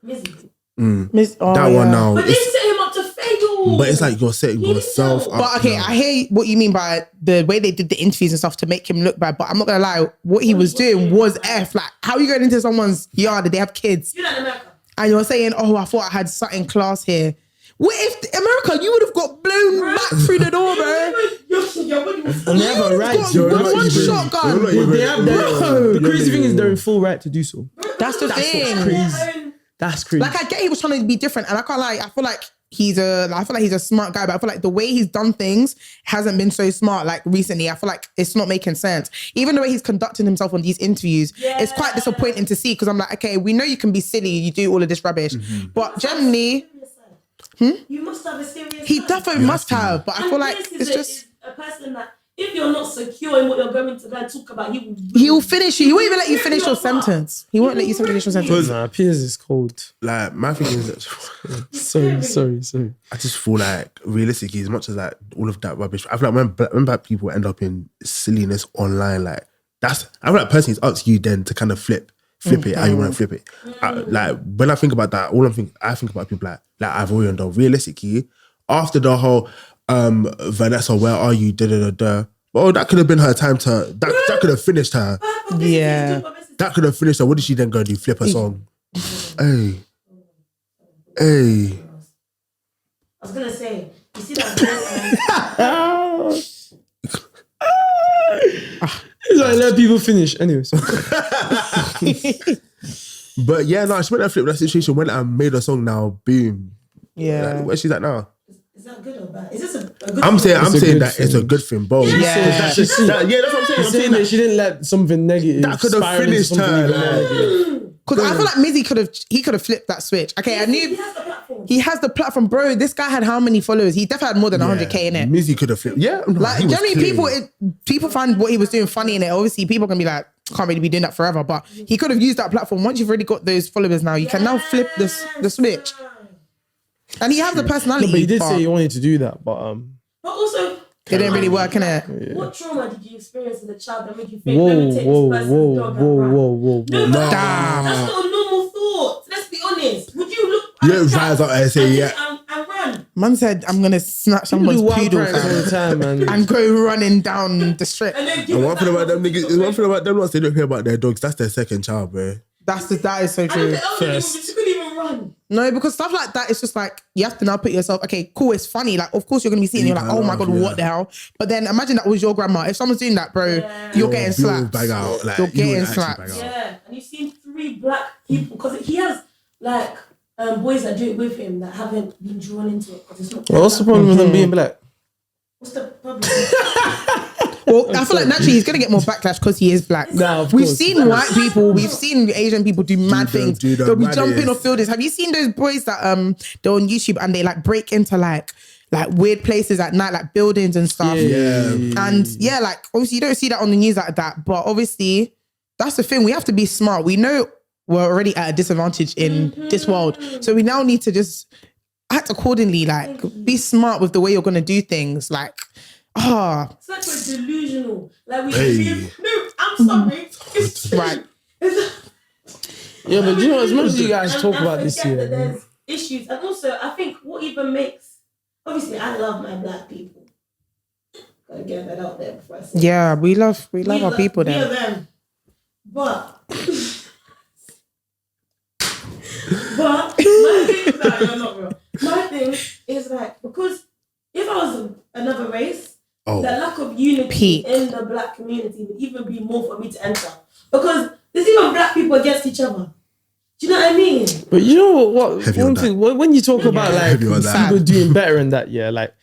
That one now. But they set him up to fail. But it's like you're setting yourself up. But okay, I hear what you mean by the way they did the interviews and stuff to make him look bad. But I'm not gonna lie, what he was doing was F. Like, how are you going into someone's yard and they have kids? You're not in America. And you're saying, oh, I thought I had something class here. What if America, you would have got blown back through the door, bro? And they have a right. One shotgun. They have the crazy thing is they're in full right to do so. That's the thing. Crazy. That's crazy. Like, I get he was trying to be different, and I can't lie. I feel like he's a smart guy, but I feel like the way he's done things hasn't been so smart. Like recently, I feel like it's not making sense. Even the way he's conducting himself on these interviews, it's quite disappointing to see because I'm like, okay, we know you can be silly, you do all of this rubbish, but generally, you must have a serious. He definitely must have, but I feel like it's just a person that if you're not secure in what you're going to go and talk about, he will finish you. He won't even let you finish your sentence. He won't let you finish your sentence. Nah, Piers is cold. Like my thing is that sorry. I just feel like realistically, as much as like all of that rubbish, I feel like when black people end up in silliness online, like I feel like personally it's up to you then to kind of flip it how you want to flip it. Like when I think about that, I think about people like I've already done. Realistically, after the whole Vanessa, where are you? Well, that could have been her time to. That could have finished her. Yeah, that could have finished her. What did she then go do? Flip a song? Hey. I was gonna say, you see that? It's like let people finish anyway. So. But yeah, no, she went and flipped that situation. Went and made a song now. Boom. Yeah. Like, where's she at now? Is that good or bad? Is this a good I'm saying that thing. It's a good thing, bro. Yeah. That's what I'm saying. I'm saying that she didn't let something negative that could have spiral into finished something her. even more negative. Because I feel like Mizzy could have flipped that switch. Okay, I knew he has the platform, bro. This guy had how many followers? He definitely had more than 100k in it. Mizzy could have flipped. Yeah, no, like generally people find what he was doing funny in it. Obviously, people can be like, can't really be doing that forever, but he could have used that platform. Once you've already got those followers now, you can now flip the switch. And he has the personality. No, but he did say he wanted to do that, but also it didn't really work, innit? Yeah. What trauma did you experience as a child that made you think, let me take this person's dog and run? Whoa. No, that's not a normal thought. Let's be honest. Would you look at rise up and say and run? Man said, I'm gonna snatch someone's poodle all the time, man. and go running down the strip. And one thing about them niggas, one thing about them ones, they don't care about their dogs. That's their second child, bro. That is so true. And the elderly woman, she couldn't even run. No, because stuff like that, it's just like, you have to now put yourself, okay, cool, it's funny. Like, of course you're going to be sitting, you're like, oh my God, what the hell? But then imagine that was your grandma. If someone's doing that, bro, you're getting slapped. Bag out. Like, you're getting slapped. Yeah, and you've seen 3 black people, because he has, like, boys that do it with him that haven't been drawn into it. It's not. What's the problem with them being black? What's the problem? Well, I feel like naturally he's going to get more backlash because he is black. No, we've seen white people, we've seen Asian people do mad things. They'll be jumping off buildings. Have you seen those boys that they're on YouTube and they like break into like weird places at night, like buildings and stuff? Yeah. And yeah, like obviously you don't see that on the news like that, but obviously that's the thing. We have to be smart. We know we're already at a disadvantage in this world, so we now need to just act accordingly. Like be smart with the way you're going to do things. Like. It's like we're delusional. Like we no, I'm sorry. It's right. Yeah, but you know, as much as you guys talk about this year, there's issues, and also I think what even makes obviously I love my black people. Gotta get that out there before I say. Yeah, we love our people. We are Then them. But my thing is that you're not real. My thing is like, because if I was another race, the lack of unity in the black community would even be more for me to enter. Because there's even black people against each other. Do you know what I mean? But you know what? One thing, when you talk about like people doing better in that, like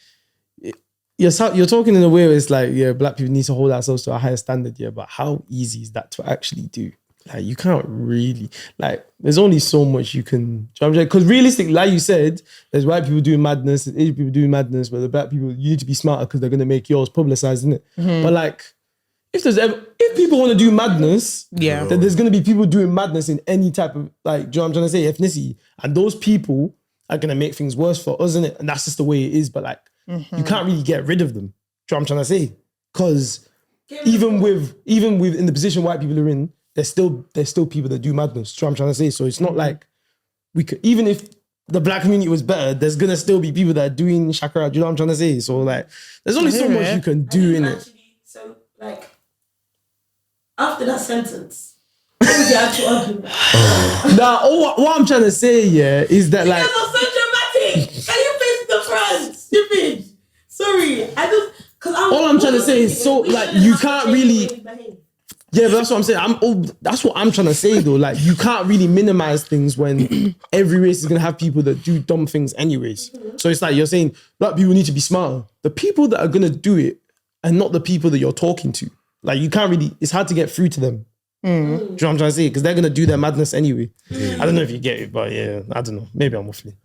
you're talking in a way where it's like, black people need to hold ourselves to a higher standard, but how easy is that to actually do? Like, you can't really, like, there's only so much you can, because realistically, like you said, there's white people doing madness, there's Asian people doing madness, but the black people, you need to be smarter because they're going to make yours publicized, isn't it? Mm-hmm. But like, if people want to do madness, then there's going to be people doing madness in any type of, like, do you know what I'm trying to say, ethnicity. And those people are going to make things worse for us, isn't it? And that's just the way it is. But like, you can't really get rid of them. Do you know what I'm trying to say? Because even with in the position white people are in, there's still people that do madness. Do you know what I'm trying to say? So it's not like we could, even if the black community was better, there's gonna still be people that are doing shakara. Do you know what I'm trying to say? So like, there's only so much you can do in it. So like, after that sentence, what was the actual argument? What I'm trying to say, is that like, you guys are so dramatic. Can you face the front? Stupid. Sorry, all I'm trying to say is, so like, you can't really. Yeah, but that's what I'm saying. That's what I'm trying to say though. Like, you can't really minimize things when every race is gonna have people that do dumb things anyways. So it's like you're saying black people need to be smarter. The people that are gonna do it are not the people that you're talking to. Like, you can't really. It's hard to get through to them. Do you know what I'm trying to say? Because they're gonna do their madness anyway. I don't know if you get it, but I don't know. Maybe I'm waffling.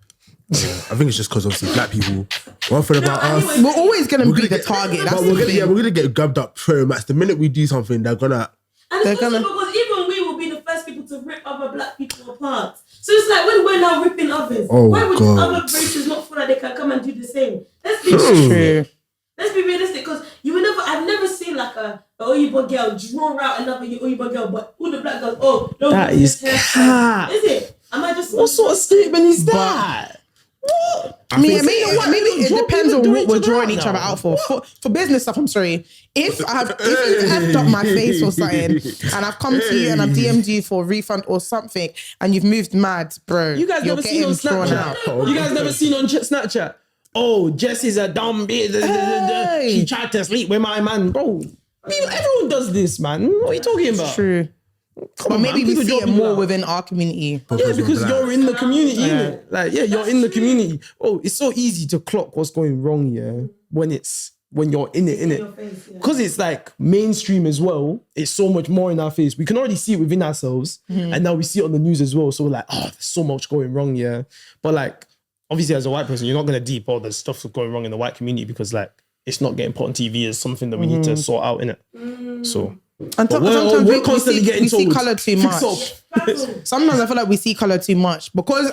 I think it's just because obviously black people. One thing about us, we're always gonna be the target. That's we're gonna get grabbed up pro much. The minute we do something, they're gonna. And it's also because even we will be the first people to rip other black people apart. So it's like when we're now ripping others, why would other races not feel like they can come and do the same? Let's be realistic. Let's be realistic, because I've never seen like a Oyibo girl draw out another Oyibo girl, but all the black girls, that is cat. Is it? Am I just? What sort of statement is that? What? Maybe it depends on what we're drawing each other out for. For business stuff, I'm sorry. If you've effed up my face or something, and I've come to you and I've DM'd you for a refund or something, and you've moved mad, bro. You guys never seen on Snapchat? You guys never seen on Snapchat? Oh, Jess is a dumb bitch. Hey. She tried to sleep with my man, bro. Everyone does this, man. What are you talking about? True. But maybe we see it more within our community. Because you're in the community, innit? Like, you're in the community. Oh, it's so easy to clock what's going wrong, when you're in it, innit? Because it's like mainstream as well. It's so much more in our face. We can already see it within ourselves, and now we see it on the news as well. So we're like, there's so much going wrong, But like, obviously as a white person, you're not gonna deep all the stuff that's going wrong in the white community because like it's not getting put on TV as something that we need to sort out, innit? So. And sometimes we see colour too much. Sometimes I feel like we see colour too much because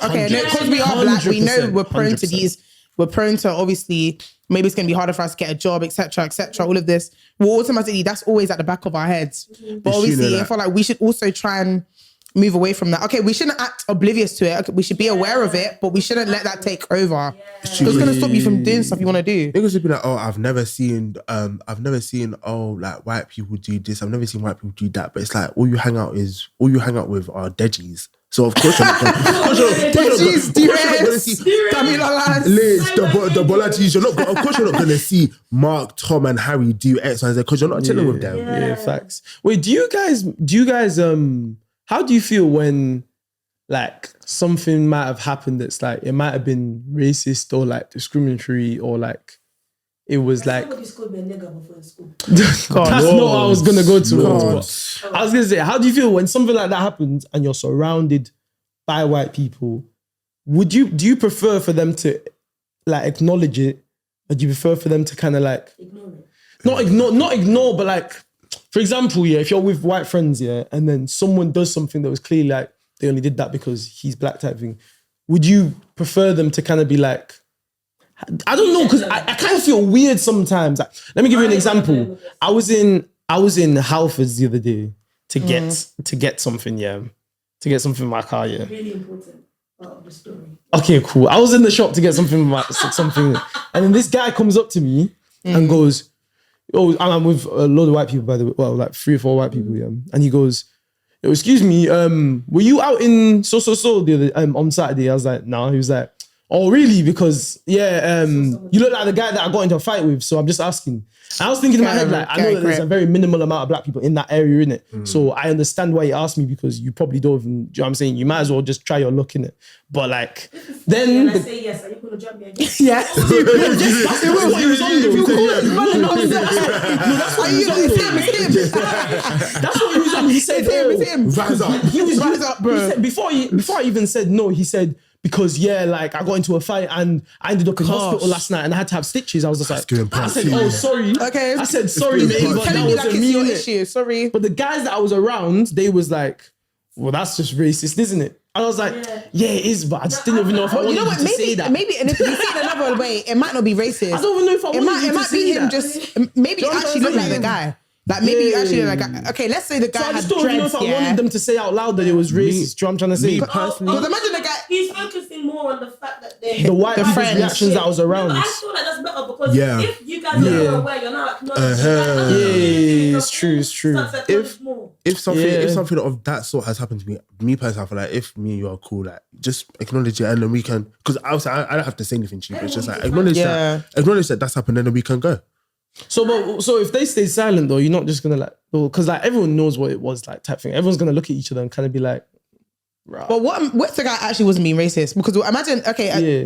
we are black, we know we're prone to these. We're prone to, obviously, maybe it's going to be harder for us to get a job, etc., all of this. Well, automatically, that's always at the back of our heads. But obviously, I feel like we should also try and move away from that. Okay, we shouldn't act oblivious to it. Okay, we should be aware of it, but we shouldn't let that take over. Because it's going to stop you from doing stuff you want to do. Niggas would be like, I've never seen, like white people do this. I've never seen white people do that. But it's like all you hang out with are deadgies. So of course you're not going to see the Bolatis. Of course you're not going to see Mark, Tom, and Harry do X, Y, Z because you're not chilling with them. Yeah, facts. Wait, do you guys how do you feel when like something might have happened that's like it might have been racist or like discriminatory or like it was like somebody's called me a nigger before in school. That's not what I was gonna go to. I was gonna say, how do you feel when something like that happens and you're surrounded by white people? Do you prefer for them to like acknowledge it, or do you prefer for them to kind of like ignore it? Not ignore, but like, for example, if you're with white friends, and then someone does something that was clearly like they only did that because he's black type thing, would you prefer them to kind of be like, I don't know, because I kind of feel weird sometimes. Like, let me give you an example. I was in Halfords the other day to get something, to get something in my car, Really important part of the story. Okay, cool. I was in the shop to get something, and then this guy comes up to me and goes, "Oh, I'm with a load of white people, by the way. Well, like 3 or 4 white people, and he goes, yo, excuse me, were you out in so the other, on Saturday? I was like, no. He was like, oh, really? Because, you look like the guy that I got into a fight with, so I'm just asking. I was thinking in my head, like, I know that there's a very minimal amount of black people in that area, innit? So I understand why you asked me, because you probably don't even, do you know what I'm saying? You might as well just try your luck in it. But like, then... I say yes, are you going to jump me again? Yes. That's what he was on, though. That's what he was on. He said, it's him. Rise up. He was Rise up, bro. He said, before I even said no, he said, because like I got into a fight and I ended up in hospital last night and I had to have stitches. I was just like, I said, oh, sorry. Okay. I said, sorry, mate, but that Telling me like wasn't it's me, your innit? issue. Sorry. But the guys that I was around, they was like, well, that's just racist, isn't it? And I was like, yeah, it is, but I just didn't even know if I wanted You know what? to say that. Maybe, and if you see it another way, it might not be racist. I don't even know if I wanted It might be him just. Maybe you actually look like the guy. Like maybe you actually look like. Okay, let's say the guy So I had just don't even know if dreads. I wanted them to say out loud that it was racist. Do you know what I'm trying to say? Because imagine the guy. He's focusing more on the fact that they're The white people's friends. reactions that I was around. No, I feel like that's better because Yeah. if you guys are aware, you're not acknowledging. Yeah, it's true, it's true. If something of that sort has happened to me personally, I feel like if me and you are cool, like just acknowledge it and then we can. Because I don't have to say anything to you. But it's just like acknowledge that that's happened, and then we can go. So if they stay silent though, you're not just gonna like, because like everyone knows what it was like type thing. Everyone's gonna look at each other and kind of be like, right. But what if the guy actually wasn't being racist? Because imagine,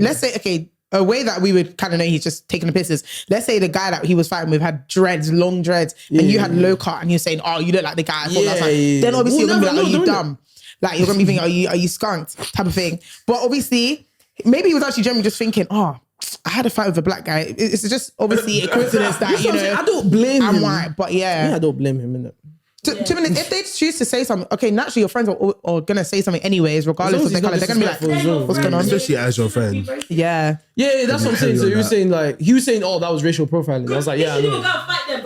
let's say, a way that we would kind of know he's just taking the pisses. Let's say the guy that he was fighting with had dreads, long dreads, and you had low cut, and he was saying, "Oh, you look like the guy I thought last time." Then obviously you're gonna be like, "Are you dumb?" Like you're gonna be thinking, "Are you skunked?" type of thing. But obviously, maybe he was actually generally just thinking, "Oh, I had a fight with a black guy." It's just obviously a coincidence that I don't blame him. I'm white, but I don't blame him, innit? If they choose to say something, okay, naturally your friends are gonna say something anyways, regardless of their color. They're gonna be like, "What's going on?" Especially as your friend. Yeah, that's what I'm saying. So he was saying, "Oh, that was racial profiling." I was like, "Yeah, I know."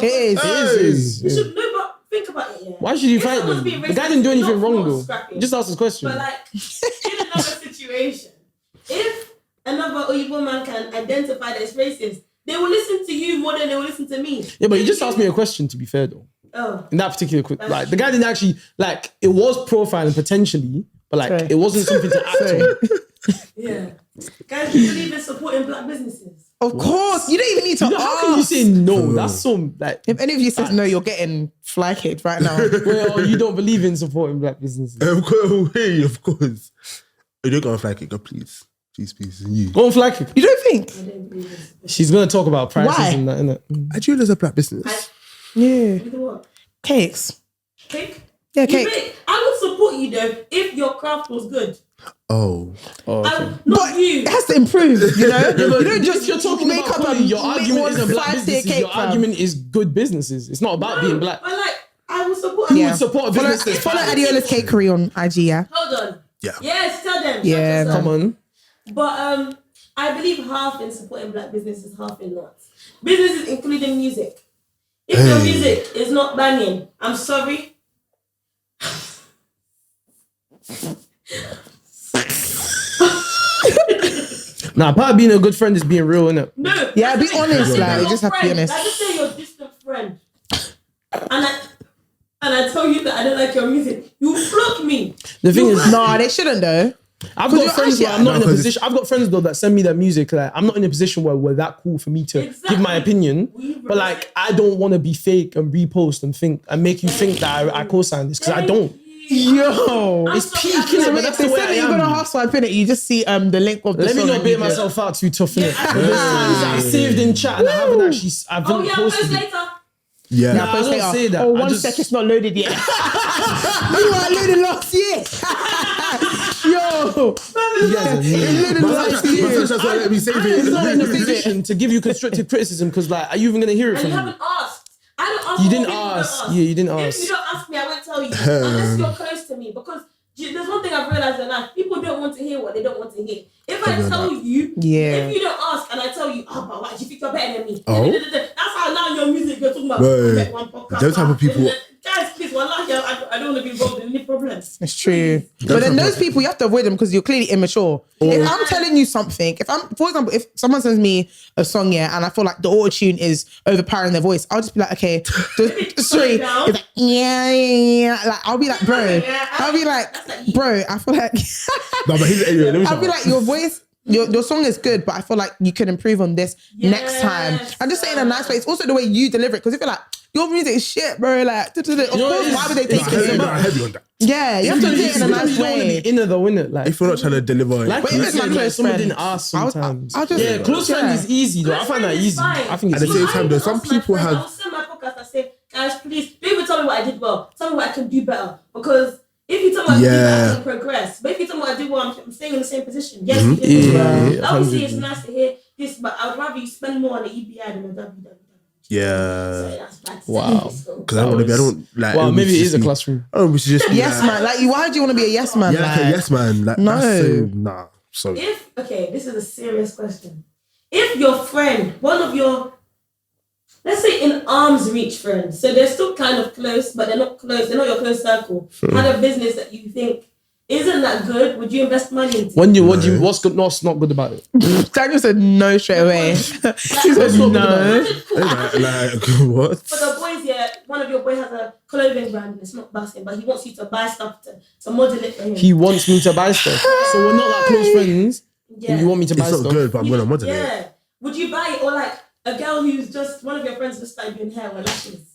It is. You should know, but think about it. Yeah. Why should you fight them? The guy didn't do anything wrong though. Just ask his question. But like in another situation, if another Igbo man can identify that it's racist, they will listen to you more than they will listen to me. Yeah, but you just asked me a question. To be fair though. Oh. In that particular like the guy didn't actually like it was profiling potentially, but like it wasn't something to act on. Yeah. Guys, do you believe in supporting black businesses? Of course. You don't even need to ask. How can you say no? That's so like if any of you says no, you're getting fly kicked right now. Well, you don't believe in supporting black businesses. Of course. You don't go on flag it, go please. Please. You. Go on flag kick. You don't think? I don't believe it. She's gonna talk about prices Why? and that, innit? I do as a black business. Yeah. With what? Cakes. Cake? Yeah, You cake. make, I would support you though if your craft was good. Oh. Okay. Not you. It has to improve, you know? You don't Just you're talking make about up quality. Your make argument one isn't black 5-tier businesses. cake, Your fam. argument is good businesses. It's not about being black. But like, I would support You would support a business that's Follow fine. Adiola's Cakery on IG, yeah? Hold on. Yeah. Yes, tell them. Yeah, Shut yourself. Come on. But I believe half in supporting black businesses, half in not. Businesses including music. If your music is not banging, I'm sorry. Nah, part of being a good friend is being real, innit? No. Yeah, be honest, like, you just have to be friend. honest. Like, just say you're a distant friend. And I tell you that I don't like your music. You block me. The thing is, No, they shouldn't though. I've got friends where I'm not in a because position. I've got friends though that send me their music. Like I'm not in a position where we're that cool for me to give my opinion. But like I don't want to be fake and repost and think and make you think that I co-sign this because I don't. Yo, It's peak, innit? But that's the they way said I that you're gonna am. half swipe in it. You just see the link of the Let me song not and beat you just- myself out too tough, innit? I saved in chat and I haven't actually. I Oh haven't yeah, post posted it. later. Yeah. Now I post don't later. say that. Oh, I one just- sec, it's not loaded yet. You are loaded last year. Yo, You guys are mean. loaded last year. Let me save I'm it. not in a position to give you constructive criticism because, like, are you even gonna hear it And from you me? haven't asked. I don't ask. You what didn't people don't ask. Yeah, you didn't ask. If you don't ask me, I won't tell you unless you're close to me. Because there's one thing I've realized in life: people don't want to hear what they don't want to hear. If I tell you, if you don't ask, and I tell you, oh, but why do you think you're better than me? Oh. That's how now your music you're talking about. Right. Like one podcast. Those type of people. Guys, please, wallahi, I don't want to be involved in any problem. parents. It's true. Please. But then those people, you have to avoid them because you're clearly immature. If I'm telling you something, for example, if someone sends me a song, and I feel like the auto-tune is overpowering their voice, I'll just be like, okay, sorry. It's like, yeah. Like, I'll be like, bro. I'll be like, bro, I feel like... No, but anyway, I'll be like, your voice... Your song is good, but I feel like you can improve on this next time. I'm just saying in a nice way. It's also the way you deliver it. Because if you're like, your music is shit, bro. Like, of course, why would they take it? heavy on that. Yeah, you have to do it in a nice You don't want to way. be inner though, innit? Like, If you're not trying to deliver, like But you if it's my said, close someone friend, didn't ask sometimes. I'll just Close friend is easy though. I find that easy. I think At it's the same easy. time, though, some people have- I'll send my podcast. I say, guys, please don't even tell me what I did well. Tell me what I can do better. Because if you tell me what I can do better, I can progress. But if you tell me what I did well, I'm staying in the same position. Yes, you did well. Obviously, it's nice to hear this, but I would rather you spend more on the EBI than a WWW. Yeah. So that's bad. Wow. Because I don't want to be, I don't like. Well, maybe it is a be- classroom. Oh, we should just be yes, man. Like, why do you want to be a yes man? Yeah, like a yes man. Like, No. that's so, nah. Sorry. Okay, this is a serious question. If your friend, one of your, let's say in arm's reach friends, so they're still kind of close, but they're not close, they're not your close circle, had a business that you think isn't that good, would you invest money into? What's good? What's not good about it? Daniel said no straight away. She said no. Like, what? For the boys here, one of your boys has a clothing brand and it's not busting, but he wants you to buy stuff to model it for him. He wants me to buy stuff, so we're not like close friends. Yeah. You want me to buy It's not stuff? good, but I'm gonna model it. Yeah. Would you buy it? Or like a girl who's just, one of your friends just started doing hair or lashes.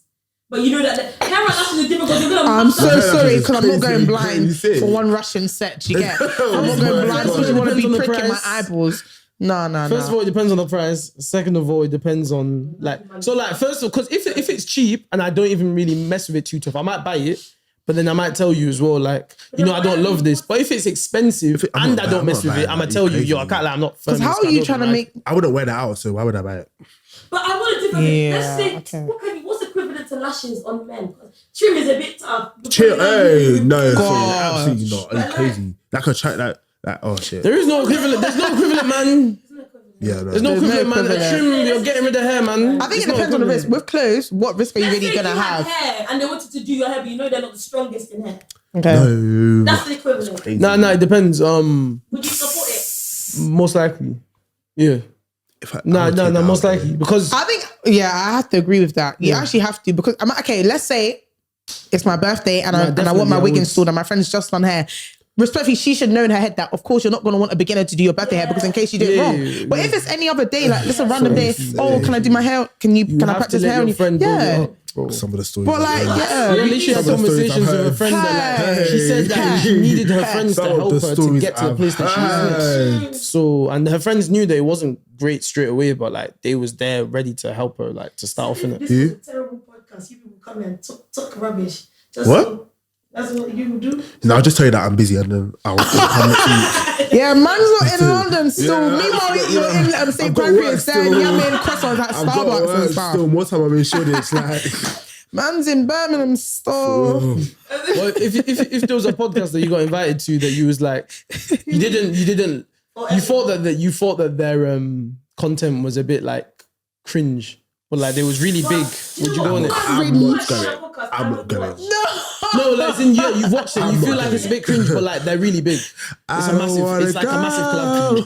But you know that the hair and lashes is difficult. You're gonna I'm so Hair sorry is because I'm not crazy, going blind crazy. for one Russian set. Do you get? I'm not Oh going my blind God. because you want to be Depends on the pricking my price. eyeballs. No. First of all, it depends on the price. Second of all, it depends on first of all, because if it's cheap and I don't even really mess with it too tough, I might buy it. But then I might tell you as well, like, you know, I don't love this. But if it's expensive and I don't mess with it, I'm gonna tell you, yo, I can't lie, I'm not. Because how are you trying to make? I wouldn't wear that out, so why would I buy it? But I want a different thing. Let's say, okay. what's equivalent to lashes on men? 'Cause trim is a bit tough. Chill, hey, no, sorry, God. absolutely not. Are you crazy? Like a track, like, oh shit. There is no equivalent. There's no equivalent, man. Yeah, no. There's no equivalent, man. A trim, you're getting rid of hair, man. I think There's it no depends on the equivalent. risk. With clothes, what risk are you Let's really say gonna you have? hair and they wanted to do your hair, but you know they're not the strongest in hair. Okay. No. That's the equivalent. Crazy. Nah, it depends. Would you support it? Most likely, yeah. If I No, would take that most out, likely because I think, I have to agree with that. You actually have to because I'm okay. Let's say it's my birthday and I want my definitely, wig I would. installed and my friend's just done hair. Respectfully, she should know in her head that, of course, you're not going to want a beginner to do your birthday hair because in case you do it wrong. But if it's any other day, like just a random day, can I do my hair? Can I have practice to let hair? your on you? friend build it Yeah. up, bro. Some of the stories. But like, Yeah, yeah. literally had Some of the stories conversations I've with a heard. friend that Hey. she said that she needed her friends to Some of help the her to stories get to the I've place that heard. she's in. So, and her friends knew that it wasn't great straight away, but like they was there ready to help her, like to start off in it. This was a terrible podcast. You people come here and talk rubbish. Just What? So, that's what you do. No, I'll just tell you that I'm busy and then I'll come next week. Yeah, man's not in London still. Yeah. Meanwhile, you're in St. I've got work Pancras there, still. and you're making croissants at I've got Starbucks work and stuff. still. More time I'm in Shoreditch, like. Man's in Birmingham still. Well, if there was a podcast that you got invited to that you was like, you thought that their content was a bit like cringe, but like they was really big. Would you go on it? I'm not going. No, like in you've watched it, you feel like it's a bit cringe, but like they're really big. It's a massive collab.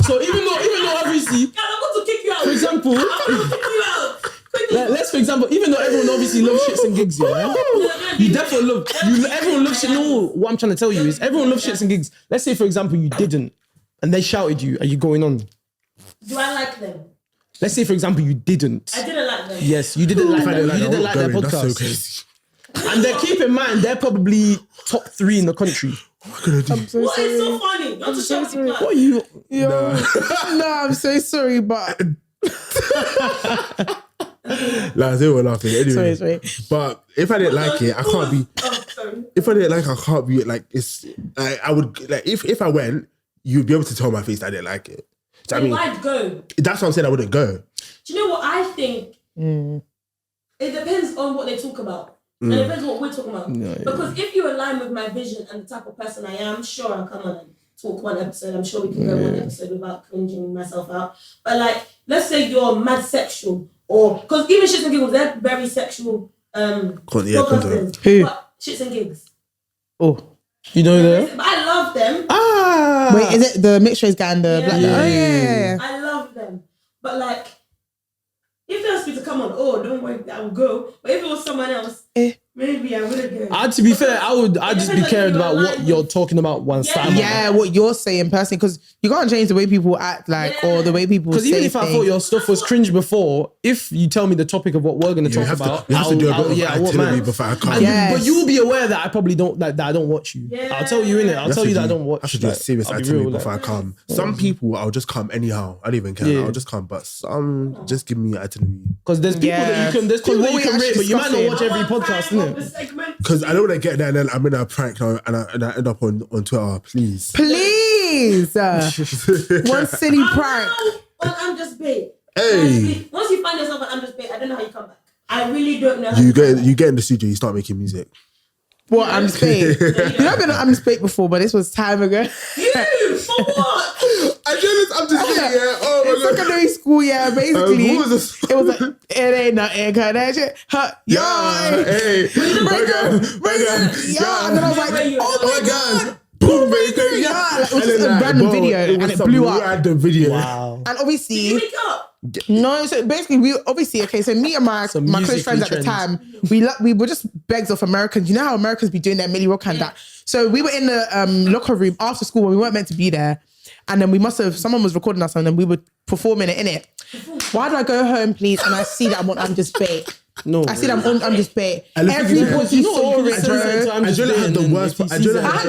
So even though obviously, I'm going to kick you out. for example, let's for example, even though everyone obviously loves shits and gigs, yeah, you definitely love everyone loves shit. No, what I'm trying to tell you is everyone loves shits and gigs. Let's say for example you didn't, and they shouted you, are you going on? Do I like them? Let's say for example you didn't. I didn't like them. Yes, you didn't like them. You didn't like their That's so podcast. crazy. And they keep in mind they're probably top 3 in the country. What is so funny? Not to show me. What are you? No, I'm so sorry, but Like, they were laughing anyway. sorry. But if I didn't like it, I can't be. Oh, sorry. If I didn't like it, I can't be like. It's like I would like if I went, you'd be able to tell my face that I didn't like it. Do you know what I mean? I'd go. That's what I'm saying. I wouldn't go. Do you know what I think? It depends on what they talk about. And it depends on what we're talking about. Because if you align with my vision and the type of person I am, sure I'll come on and talk one episode. I'm sure we can go one episode without cringing myself out. But like, let's say you're mad sexual, or because even Shits and Giggles, they're very sexual. Podcasters. Who? But Shits and Gigs. Oh, you know that? But I love them. Ah. Wait, is it the mixed race guy and the black guy? Oh, yeah. I love them. But like, if they asked me to come on, don't worry, I will go. But if it was someone else, maybe I wouldn't go. To be fair, I'd just be caring about what you're talking about once time. Yeah, what you're saying personally, because you can't change the way people act, or the way people say Because even if things. I thought your stuff was cringe before, if you tell me the topic of what we're going to talk about, you have to do a bit of I won't itinerary mind. before I come. Yes. But you will be aware that I probably don't that I don't watch you. Yeah. I'll tell you in it. I'll tell you that I don't watch. I should do a serious I'll be itinerary real, before I come. Some people, I'll just come anyhow. I don't even care. Yeah. I'll just come. But some, just give me an itinerary. Because there's people that you can, there's people that you can rate, but you might not watch every podcast, innit? Because I don't want to get there and then I'm in a prank now and I end up on Twitter. Please. One silly prank. I'm just bait. Hey. Once you find yourself on I'm just bait, I don't know how you come back. I really don't know how You get in the studio, you start making music. What, I'm just fake? You know, I've been on I'm just fake before, but this was time ago. You? For what? I'm just saying, yeah. Oh my In god. secondary school, yeah, basically. What was this? It was like, it ain't nothing, cause that shit. Yeah, hey, my God. Yeah, and then I was like, oh my God. Boom Baker, Yeah, like, it was And just then, a random bro, video and was it some blew up. random video. Wow. And Did obviously, you wake up? no, so basically so me and my Some close friends at the musically time, we were just begs of Americans. You know how Americans be doing their Millie Rock and that. So we were in the locker room after school when we weren't meant to be there. And then someone was recording us and then we were performing it in it. Why do I go home, please? And I see that I'm just bait. No. I see that I'm just bait. And the thing is, Everybody saw it, bro. Angela had the worst part. I had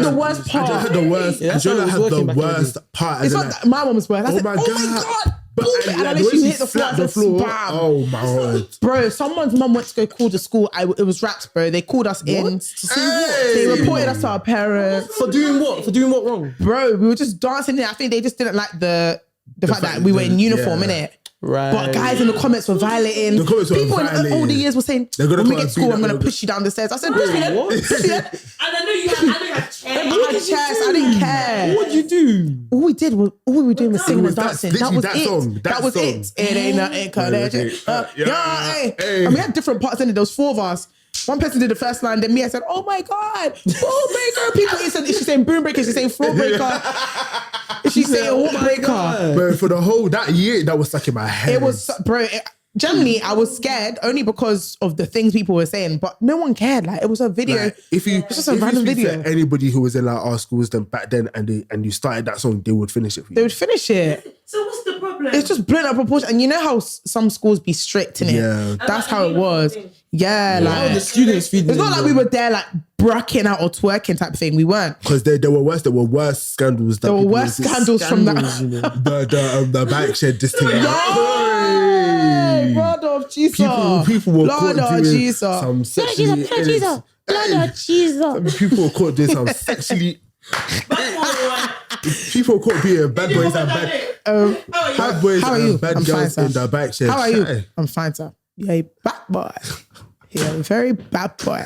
the worst part. Angela had the worst. Yeah, that's how it Angela was had working the back in the worst part. It's And not that my one was worse. I said, my oh my God. But And I the way literally she hit the floor. slapped the floor. Bam. Oh my God. Bro, someone's mum went to go call the school. It was raps, bro. They called us in. Hey. They reported us to our parents. For doing what? For doing what wrong? Bro, we were just dancing there. I think they just didn't like the fact that we were in uniform, innit? Right. But guys in the comments were violating. The comments were People violating. in older years were saying, They're gonna when we come get and to school, beat I'm going them. to push you down the stairs. I said, push me then. What? Push me then. And I know you had chairs. I had chairs. I didn't care. What'd you do? All we were doing was singing and That's dancing. That literally was that it. song. That was it. It ain't nothing. And we had different parts in it. There was 4 of us. One person did the first line, then me, I said, oh my God, floor breaker. People, she's saying boom breaker, she's saying floor breaker. She's saying wall breaker. But for the whole that year, that was stuck in my head. It was, bro, generally, I was scared only because of the things people were saying, but no one cared. Like, it was a video. Like, if you it's just a random speak video. to anybody who was in like our schools then back then and you started that song, they would finish it for you. They would finish it. So what's the problem? It's just blown out of proportion. And you know how some schools be strict in it? Yeah. That's how it was. Yeah, How are the like, students feeding? it's not like we were there like bracking out or twerking type of thing. We weren't. Because there were worse scandals. There were worse scandals from that. The bike shed this thing. Hey, Lord of Jesus. People were Lord caught of doing Jesus. some sexually. Lord of Jesus. People were caught doing some sexually. People were caught being bad boys and bad boys How are you? and bad I'm fine, girls sir. in the bike shed. How are you? Shy. I'm fine, sir. You're a bad boy. You're a very bad boy.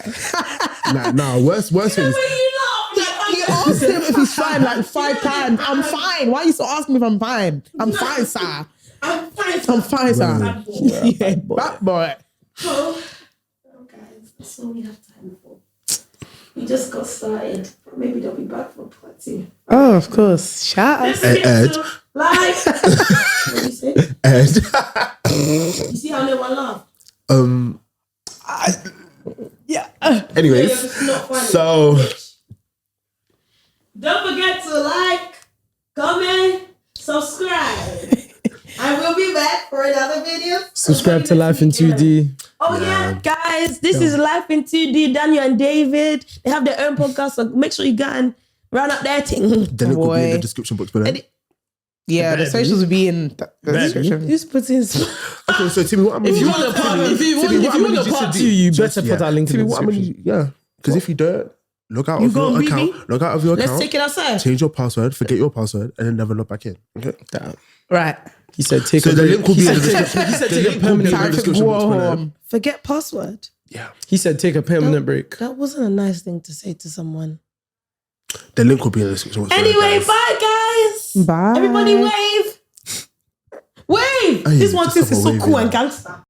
Nah, worse things. He asked him if he's fine like 5 times. I'm fine. Why are you still asking me if I'm fine? I'm fine, sir. I'm fine. I'm fine, sir. Bad boy. Yeah, bad boy. Oh, guys, that's all we have time for. We just got started. Maybe they'll be back for part 2. Oh, of course. Shout out. Let's get Ed. to live. What do you say? And You see how no one laughed? Yeah. anyways, It's not funny. so Don't forget to like, comment, subscribe. I will be back for another video. Subscribe to Life in 2D. Oh yeah, guys, this is Life in 2D. Daniel and David, they have their own podcast, so make sure you go and run up their thing. the link will be in the Boy. description box below. Yeah, the socials will be in the description. Who's putting? Okay, so Timmy, what I'm If you want a part, if you want a part 2, you better put that link in Timmy, the what I'm description. gonna because if you don't, log out You of go your on BB? account, log out of your Let's account, take it outside. change your password, forget your password, and then never log back in. Okay. Damn. Right. He said take So a the link will be in the he description. said The take a link will be in permanent the Time break. to description go box below. home. Forget password. Yeah. He said take a permanent break. That wasn't a nice thing to say to someone. The link will be in the description box below. Anyway, guys. bye guys. Bye. Everybody wave. Wave. Hey, This one just thinks have it's a so wave, cool yeah. and gangster.